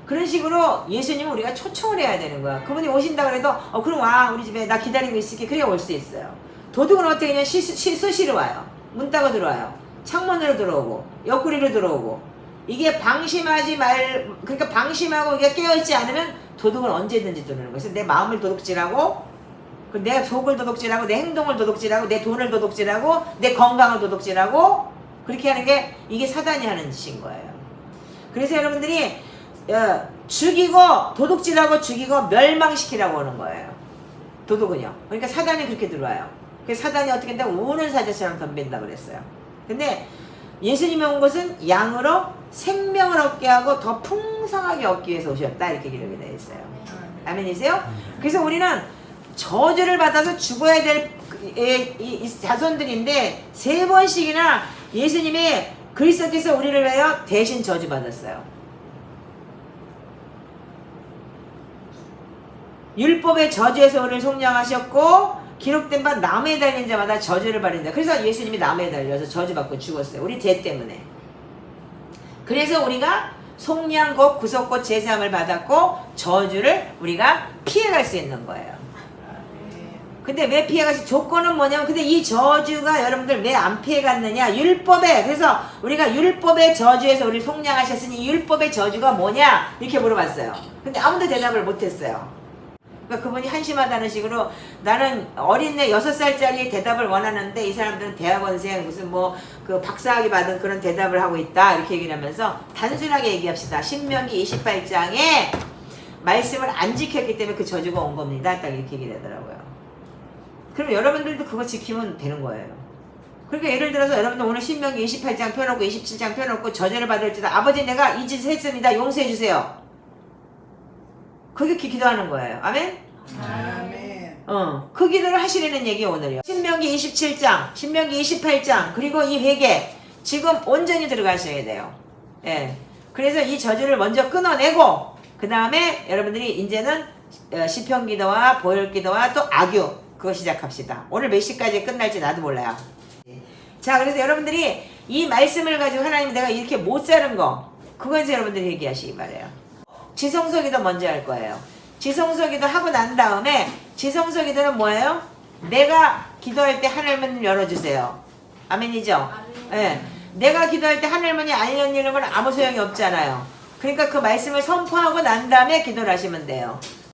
그런 식으로 예수님은 우리가 초청을 해야 되는 거야. 그분이 오신다 그래도 그럼 와 우리 집에 나 기다리고 있을게. 그래야 올 수 있어요. 도둑은 어떻게 그냥 수시로 와요. 문 따고 들어와요. 창문으로 들어오고 옆구리로 들어오고. 이게 그러니까 방심하고 이게 깨어있지 않으면 도둑은 언제든지 들어오는 거예요. 그래서 내 마음을 도둑질하고, 내 속을 도둑질하고, 내 행동을 도둑질하고, 내 돈을 도둑질하고, 내 건강을 도둑질하고, 그렇게 하는 게 이게 사단이 하는 짓인 거예요. 그래서 여러분들이 죽이고 도둑질하고 죽이고 멸망시키라고 하는 거예요. 도둑은요. 그러니까 사단이 그렇게 들어와요. 그래서 사단이 어떻게 된다? 우는 사자처럼 덤빈다 그랬어요. 근데 예수님이 온 것은 양으로 생명을 얻게 하고 더 풍성하게 얻기 위해서 오셨다. 이렇게 기록이 되어 있어요. 아멘이세요? 그래서 우리는 저주를 받아서 죽어야 될 이 자손들인데 3번씩이나 예수님이 그리스도께서 우리를 위하여 대신 저주받았어요. 율법의 저주에서 우리를 속량하셨고 기록된 바 나무에 달린 자마다 저주를 받는다. 그래서 예수님이 나무에 달려서 저주받고 죽었어요. 우리 죄 때문에. 그래서 우리가 속량곧 구속곧 제사함을 받았고 저주를 우리가 피해갈 수 있는 거예요. 근데 왜 피해갈 수? 조건은 뭐냐면, 근데 이 저주가 여러분들 왜 안 피해갔느냐? 율법에, 그래서 우리가 율법의 저주에서 우리 속량하셨으니 율법의 저주가 뭐냐? 이렇게 물어봤어요. 근데 아무도 대답을 못했어요. 그러니까 그분이 한심하다는 식으로, 나는 어린애 6살짜리 대답을 원하는데 이 사람들은 대학원생 무슨 뭐 그 박사학위 받은 그런 대답을 하고 있다, 이렇게 얘기를 하면서 단순하게 얘기합시다. 신명기 28장에 말씀을 안 지켰기 때문에 그 저주가 온 겁니다, 딱 이렇게 얘기를 하더라고요. 그럼 여러분들도 그거 지키면 되는 거예요. 그러니까 예를 들어서 여러분들 오늘 신명기 28장 펴놓고 27장 펴놓고 저주를 받을지도 아버지 내가 이 짓을 했습니다, 용서해 주세요. 그게 기도하는 거예요. 아멘? 아멘. 그 기도를 하시라는 얘기예요, 오늘요. 신명기 27장, 신명기 28장, 그리고 이 회개 지금 온전히 들어가셔야 돼요. 예. 그래서 이 저주를 먼저 끊어내고 그 다음에 여러분들이 이제는 시편 기도와 보혈 기도와 또 악유 그거 시작합시다. 오늘 몇 시까지 끝날지 나도 몰라요. 자, 그래서 여러분들이 이 말씀을 가지고 하나님 내가 이렇게 못 사는 거 그거에서 여러분들이 얘기하시기 바래요. 지성소 기도 먼저 할 거예요. 지성소 기도 하고 난 다음에 지성소 기도는 뭐예요? 내가 기도할 때 하늘문 열어주세요. 아멘이죠? 네. 내가 기도할 때 하늘문이 안 열리는 건 아무 소용이 없잖아요. 그러니까 그 말씀을 선포하고 난 다음에 기도를 하시면 돼요.